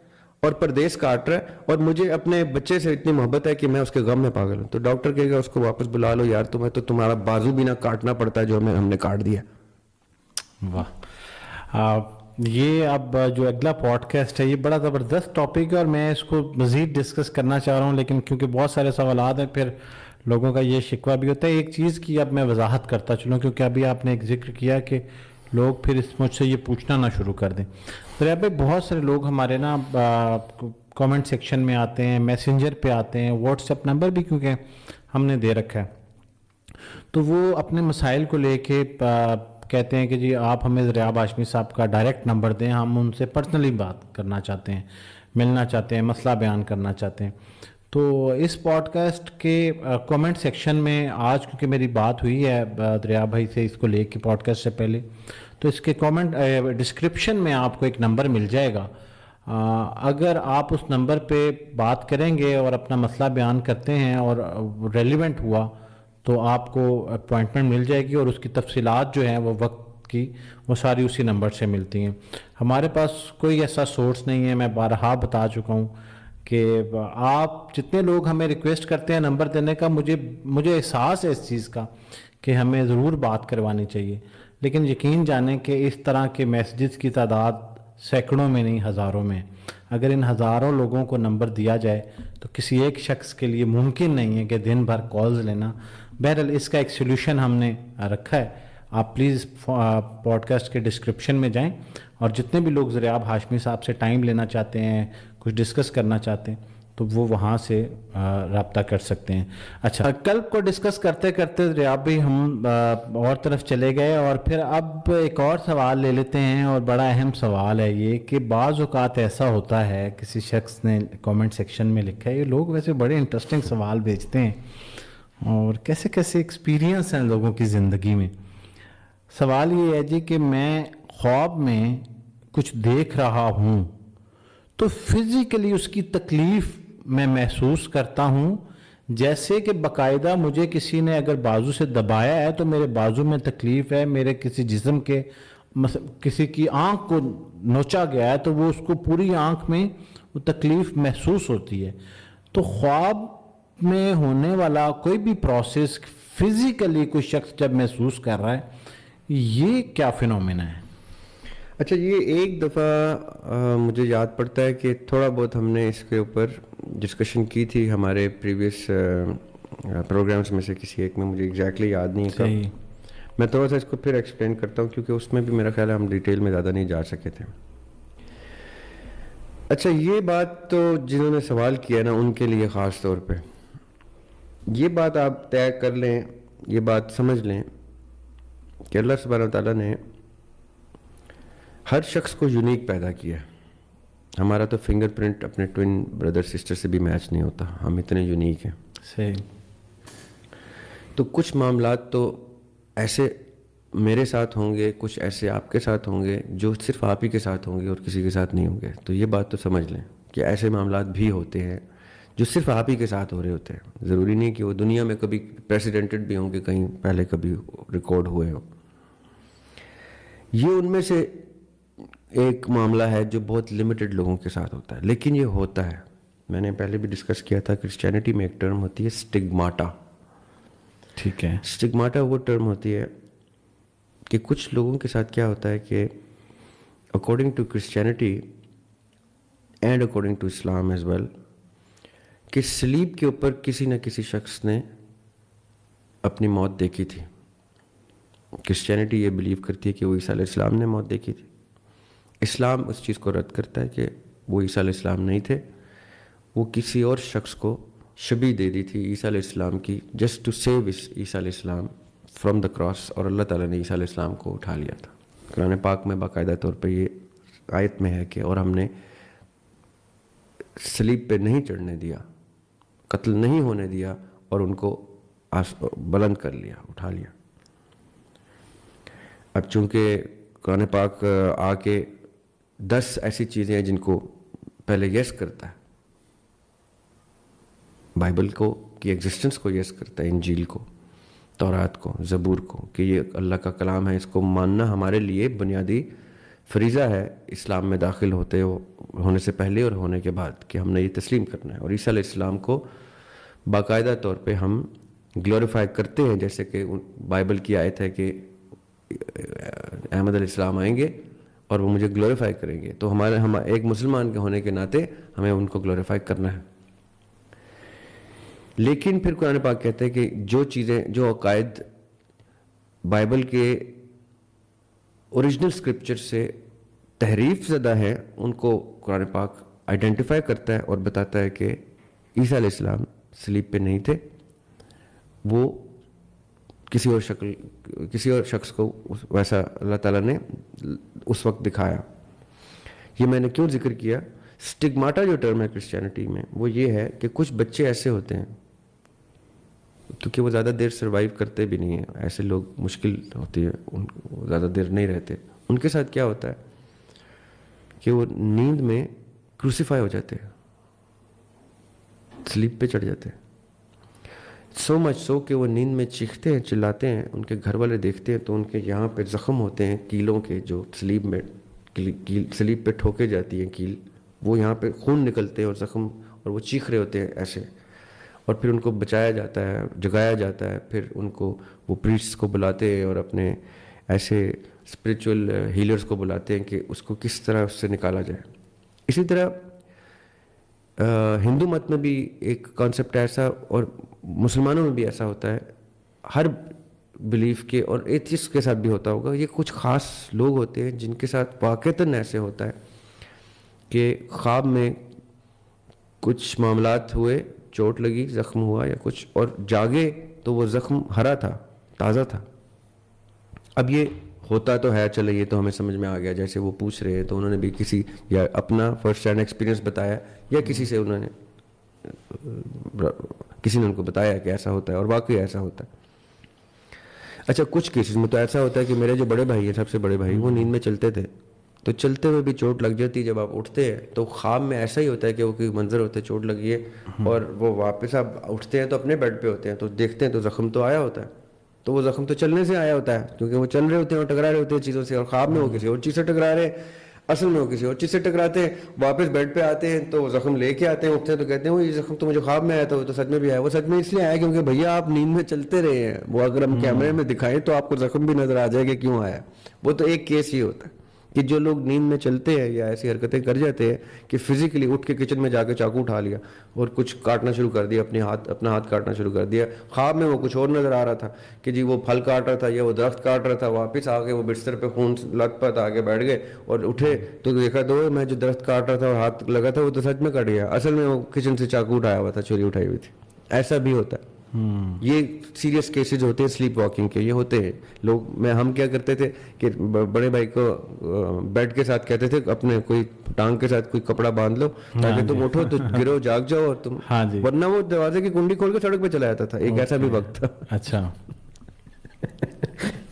اور پردیس کاٹ رہا ہے اور مجھے اپنے بچے سے اتنی محبت ہے کہ میں اس کے غم میں پاگل ہوں. تو ڈاکٹر کہے گا اس کو واپس بلا لو یار, تمہیں تو تمہارا بازو بھی نہ کاٹنا پڑتا ہے جو ہم نے کاٹ دیا. واہ, یہ اب جو اگلا پوڈ کاسٹ ہے یہ بڑا زبردست ٹاپک ہے اور میں اس کو مزید ڈسکس کرنا چاہ رہا ہوں, لیکن کیونکہ بہت سارے سوالات ہیں پھر لوگوں کا یہ شکوہ بھی ہوتا ہے. ایک چیز کی اب میں وضاحت کرتا چلوں, کیونکہ ابھی آپ نے ایک ذکر کیا کہ لوگ پھر مجھ سے یہ پوچھنا نہ شروع کر دیں. تو بھائی بہت سارے لوگ ہمارے نا کامنٹ سیکشن میں آتے ہیں, میسنجر پہ آتے ہیں, واٹس ایپ نمبر بھی کیونکہ ہم نے دے رکھا ہے, تو وہ اپنے مسائل کو لے کے کہتے ہیں کہ جی آپ ہمیں ریاب ہاشمی صاحب کا ڈائریکٹ نمبر دیں, ہم ان سے پرسنلی بات کرنا چاہتے ہیں, ملنا چاہتے ہیں, مسئلہ بیان کرنا چاہتے ہیں. تو اس پوڈ کاسٹ کے کامنٹ سیکشن میں آج کیونکہ میری بات ہوئی ہے ریاب بھائی سے اس کو لے کے پوڈ کاسٹ سے پہلے, تو اس کے کامنٹ ڈسکرپشن میں آپ کو ایک نمبر مل جائے گا. اگر آپ اس نمبر پہ بات کریں گے اور اپنا مسئلہ بیان کرتے ہیں اور ریلیونٹ ہوا تو آپ کو اپوائنٹمنٹ مل جائے گی, اور اس کی تفصیلات جو ہیں وہ وقت کی وہ ساری اسی نمبر سے ملتی ہیں. ہمارے پاس کوئی ایسا سورس نہیں ہے, میں بارہا بتا چکا ہوں کہ آپ جتنے لوگ ہمیں ریکویسٹ کرتے ہیں نمبر دینے کا, مجھے احساس ہے اس چیز کا کہ ہمیں ضرور بات کروانی چاہیے, لیکن یقین جانیں کہ اس طرح کے میسیجز کی تعداد سینکڑوں میں نہیں ہزاروں میں. اگر ان ہزاروں لوگوں کو نمبر دیا جائے تو کسی ایک شخص کے لیے ممکن نہیں ہے کہ دن بھر کالز لینا. بہرحال اس کا ایک سولوشن ہم نے رکھا ہے, آپ پلیز پوڈ کاسٹ کے ڈسکرپشن میں جائیں اور جتنے بھی لوگ ریاب ہاشمی صاحب سے ٹائم لینا چاہتے ہیں, کچھ ڈسکس کرنا چاہتے ہیں, تو وہ وہاں سے رابطہ کر سکتے ہیں. اچھا, کلب کو ڈسکس کرتے کرتے ریاب بھی ہم اور طرف چلے گئے, اور پھر اب ایک اور سوال لے لیتے ہیں, اور بڑا اہم سوال ہے یہ کہ بعض اوقات ایسا ہوتا ہے, کسی شخص نے کامنٹ سیکشن میں لکھا ہے, یہ لوگ ویسے بڑے انٹرسٹنگ سوال بھیجتے ہیں اور کیسے کیسے ایکسپیرینس ہیں لوگوں کی زندگی میں. سوال یہ ہے جی کہ میں خواب میں کچھ دیکھ رہا ہوں تو فزیکلی اس کی تکلیف میں محسوس کرتا ہوں, جیسے کہ باقاعدہ مجھے کسی نے اگر بازو سے دبایا ہے تو میرے بازو میں تکلیف ہے, میرے کسی جسم کے کسی کی آنکھ کو نوچا گیا ہے تو وہ اس کو پوری آنکھ میں وہ تکلیف محسوس ہوتی ہے. تو خواب میں ہونے والا کوئی بھی پروسیس فزیکلی کوئی شخص جب محسوس کر رہا ہے, یہ کیا فینومینا ہے؟ اچھا, یہ ایک دفعہ مجھے یاد پڑتا ہے کہ تھوڑا بہت ہم نے اس کے اوپر ڈسکشن کی تھی ہمارے پریویس پروگرامس میں سے کسی ایک میں, مجھے ایگزیکٹلی یاد نہیں تھا. میں تھوڑا سا اس کو پھر ایکسپلین کرتا ہوں کیونکہ اس میں بھی میرا خیال ہے ہم ڈیٹیل میں زیادہ نہیں جا سکے تھے. اچھا, یہ بات تو جنہوں نے سوال کیا نا ان کے لیے خاص طور پہ یہ بات آپ طے کر لیں, یہ بات سمجھ لیں کہ اللہ سبحانہ وتعالیٰ نے ہر شخص کو یونیک پیدا کیا ہے. ہمارا تو فنگر پرنٹ اپنے ٹوین بردر سسٹر سے بھی میچ نہیں ہوتا, ہم اتنے یونیک ہیں. صحیح. تو کچھ معاملات تو ایسے میرے ساتھ ہوں گے, کچھ ایسے آپ کے ساتھ ہوں گے جو صرف آپ ہی کے ساتھ ہوں گے اور کسی کے ساتھ نہیں ہوں گے. تو یہ بات تو سمجھ لیں کہ ایسے معاملات بھی ہوتے ہیں جو صرف آپ ہی کے ساتھ ہو رہے ہوتے ہیں. ضروری نہیں کہ وہ دنیا میں کبھی پریسیڈنٹڈ بھی ہوں گے, کہیں پہلے کبھی ریکارڈ ہوئے ہوں. یہ ان میں سے ایک معاملہ ہے جو بہت لمیٹڈ لوگوں کے ساتھ ہوتا ہے, لیکن یہ ہوتا ہے. میں نے پہلے بھی ڈسکس کیا تھا, کرسچینٹی میں ایک ٹرم ہوتی ہے اسٹگماٹا. ٹھیک ہے. اسٹگماٹا وہ ٹرم ہوتی ہے کہ کچھ لوگوں کے ساتھ کیا ہوتا ہے کہ according to Christianity and according to Islam as well, کہ سلیب کے اوپر کسی نہ کسی شخص نے اپنی موت دیکھی تھی. کرسچینٹی یہ بلیو کرتی ہے کہ وہ عیسیٰ علیہ السلام نے موت دیکھی تھی. اسلام اس چیز کو رد کرتا ہے کہ وہ عیسیٰ علیہ السلام نہیں تھے, وہ کسی اور شخص کو شبیہ دے دی تھی عیسیٰ علیہ السلام کی, جسٹ ٹو سیو عیسیٰ علیہ السلام فرام دا کراس, اور اللہ تعالیٰ نے عیسیٰ علیہ السلام کو اٹھا لیا تھا. قرآن پاک میں باقاعدہ طور پہ یہ آیت میں ہے کہ اور ہم نے صلیب پہ نہیں چڑھنے دیا, قتل نہیں ہونے دیا, اور ان کو بلند کر لیا, اٹھا لیا. اب چونکہ قرآن پاک آ کے 10 ایسی چیزیں ہیں جن کو پہلے یس کرتا ہے, بائبل کو کی ایگزسٹنس کو یس کرتا ہے, انجیل کو, تورات کو, زبور کو, کہ یہ اللہ کا کلام ہے, اس کو ماننا ہمارے لیے بنیادی فریضہ ہے اسلام میں داخل ہونے سے پہلے اور ہونے کے بعد, کہ ہم نے یہ تسلیم کرنا ہے. اور عیسیٰ علیہ السلام کو باقاعدہ طور پہ ہم گلوریفائی کرتے ہیں, جیسے کہ بائبل کی آیت ہے کہ احمد علیہ السلام آئیں گے اور وہ مجھے گلوریفائی کریں گے, تو ہم ایک مسلمان کے ہونے کے ناطے ہمیں ان کو گلوریفائی کرنا ہے. لیکن پھر قرآن پاک کہتے ہیں کہ جو چیزیں, جو عقائد بائبل کے اوریجنل اسکرپچر سے تحریف زدہ ہیں, ان کو قرآن پاک آئیڈینٹیفائی کرتا ہے اور بتاتا ہے کہ عیسیٰ علیہ السلام صلیب پہ نہیں تھے, وہ کسی اور شخص کو ویسا اللہ تعالیٰ نے اس وقت دکھایا. یہ میں نے کیوں ذکر کیا؟ سٹگماٹا جو ٹرم ہے کرسچینٹی میں, وہ یہ ہے کہ کچھ بچے ایسے ہوتے ہیں, کیونکہ وہ زیادہ دیر سروائیو کرتے بھی نہیں ہیں, ایسے لوگ مشکل ہوتی ہے, وہ زیادہ دیر نہیں رہتے. ان کے ساتھ کیا ہوتا ہے کہ وہ نیند میں کروسیفائی ہو جاتے ہیں, سلیپ پہ چڑھ جاتے ہیں. سو مچ سو کہ وہ نیند میں چیختے ہیں, چلاتے ہیں, ان کے گھر والے دیکھتے ہیں تو ان کے یہاں پہ زخم ہوتے ہیں کیلوں کے, جو سلیب پہ ٹھوکے جاتی ہیں کیل, وہ یہاں پہ خون نکلتے ہیں اور زخم, اور وہ چیخ رہے ہوتے ہیں ایسے. اور پھر ان کو بچایا جاتا ہے, جگایا جاتا ہے, پھر ان کو وہ پریسٹس کو بلاتے ہیں اور اپنے ایسے اسپریچول ہیلرز کو بلاتے ہیں کہ اس کو کس طرح اس سے نکالا جائے. اسی طرح ہندو مت میں بھی ایک کانسیپٹ ایسا, اور مسلمانوں میں بھی ایسا ہوتا ہے, ہر بلیف کے, اور ایتھیسٹ کے ساتھ بھی ہوتا ہوگا. یہ کچھ خاص لوگ ہوتے ہیں جن کے ساتھ واقعتاً ایسے ہوتا ہے کہ خواب میں کچھ معاملات ہوئے, چوٹ لگی, زخم ہوا یا کچھ, اور جاگے تو وہ زخم ہرا تھا, تازہ تھا. اب یہ ہوتا تو ہے, چلے یہ تو ہمیں سمجھ میں آ گیا, جیسے وہ پوچھ رہے ہیں تو انہوں نے بھی کسی یا اپنا فرسٹ ہینڈ ایکسپیرینس بتایا, یا کسی سے کسی نے ان کو بتایا کہ ایسا ہوتا ہے, اور واقعی ایسا ہوتا ہے. اچھا, کچھ کیسز میں تو ایسا ہوتا ہے کہ میرے جو بڑے بھائی ہیں, سب سے بڑے بھائی, وہ نیند میں چلتے تھے, تو چلتے ہوئے بھی چوٹ لگ جاتی. جب آپ اٹھتے ہیں تو خواب میں ایسا ہی ہوتا ہے کہ وہ کوئی منظر ہوتا ہے, چوٹ لگی ہے, اور وہ واپس آپ اٹھتے ہیں تو اپنے بیڈ پہ ہوتے ہیں, تو دیکھتے ہیں تو زخم تو آیا ہوتا ہے, تو وہ زخم تو چلنے سے آیا ہوتا ہے, کیونکہ وہ چل رہے ہوتے ہیں اور ٹکرا رہے ہوتے ہیں چیزوں سے, اور خواب میں وہ کسی اور چیز سے ٹکرا رہے ہیں, اصل میں وہ کسی اور چیز سے ٹکراتے ہیں, واپس بیڈ پہ آتے ہیں تو وہ زخم لے کے آتے ہیں, اٹھتے ہیں تو کہتے ہیں وہ یہ زخم تو مجھے خواب میں آیا تھا, وہ تو سچ میں بھی آیا. وہ سچ میں اس لیے آیا کیونکہ بھیا آپ نیند میں چلتے رہے ہیں, وہ اگر ہم کیمرے میں دکھائیں تو آپ کو زخم بھی نظر آ جائے کہ کیوں آیا. وہ تو ایک کیس ہی ہوتا ہے کہ جو لوگ نیند میں چلتے ہیں یا ایسی حرکتیں کر جاتے ہیں کہ فزیکلی اٹھ کے کچن میں جا کے چاقو اٹھا لیا اور کچھ کاٹنا شروع کر دیا, اپنا ہاتھ کاٹنا شروع کر دیا. خواب میں وہ کچھ اور نظر آ رہا تھا کہ جی وہ پھل کاٹ رہا تھا یا وہ درخت کاٹ رہا تھا, واپس آ کے وہ بستر پہ خون لت پت آ کے بیٹھ گئے اور اٹھے تو دیکھا تو میں جو درخت کاٹ رہا تھا اور ہاتھ لگا تھا وہ تو سچ میں کٹ گیا, اصل میں وہ کچن سے چاقو اٹھایا ہوا تھا, چوری اٹھائی ہوئی تھی. ایسا بھی ہوتا ہے. یہ سیریس کیسز ہوتے ہیں سلیپ واکنگ کے, یہ ہوتے ہیں لوگ. ہم کیا کرتے تھے کہ بڑے بھائی کو بیڈ کے ساتھ کہتے تھے اپنے کوئی ٹانگ کے ساتھ کوئی کپڑا باندھ لو تاکہ تم اٹھو تو گرو جاگ جاؤ, اور تم, ورنہ وہ دروازے کی کنڈی کھول کے سڑک پہ چلا جاتا تھا. ایک ایسا بھی وقت تھا. اچھا,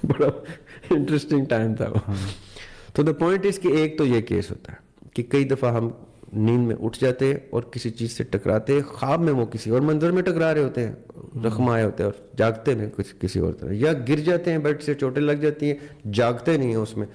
بڑا انٹرسٹنگ ٹائم تھا وہ. تو دا پوائنٹ از کہ ایک تو یہ کیس ہوتا ہے کہ کئی دفعہ ہم نیند میں اٹھ جاتے ہیں اور کسی چیز سے ٹکراتے ہیں, خواب میں وہ کسی اور منظر میں ٹکرا رہے ہوتے ہیں, زخم آئے ہوتے ہیں, اور جاگتے میں کچھ کسی اور طرح, یا گر جاتے ہیں بیڈ سے, چوٹیں لگ جاتی ہیں, جاگتے نہیں ہیں اس میں,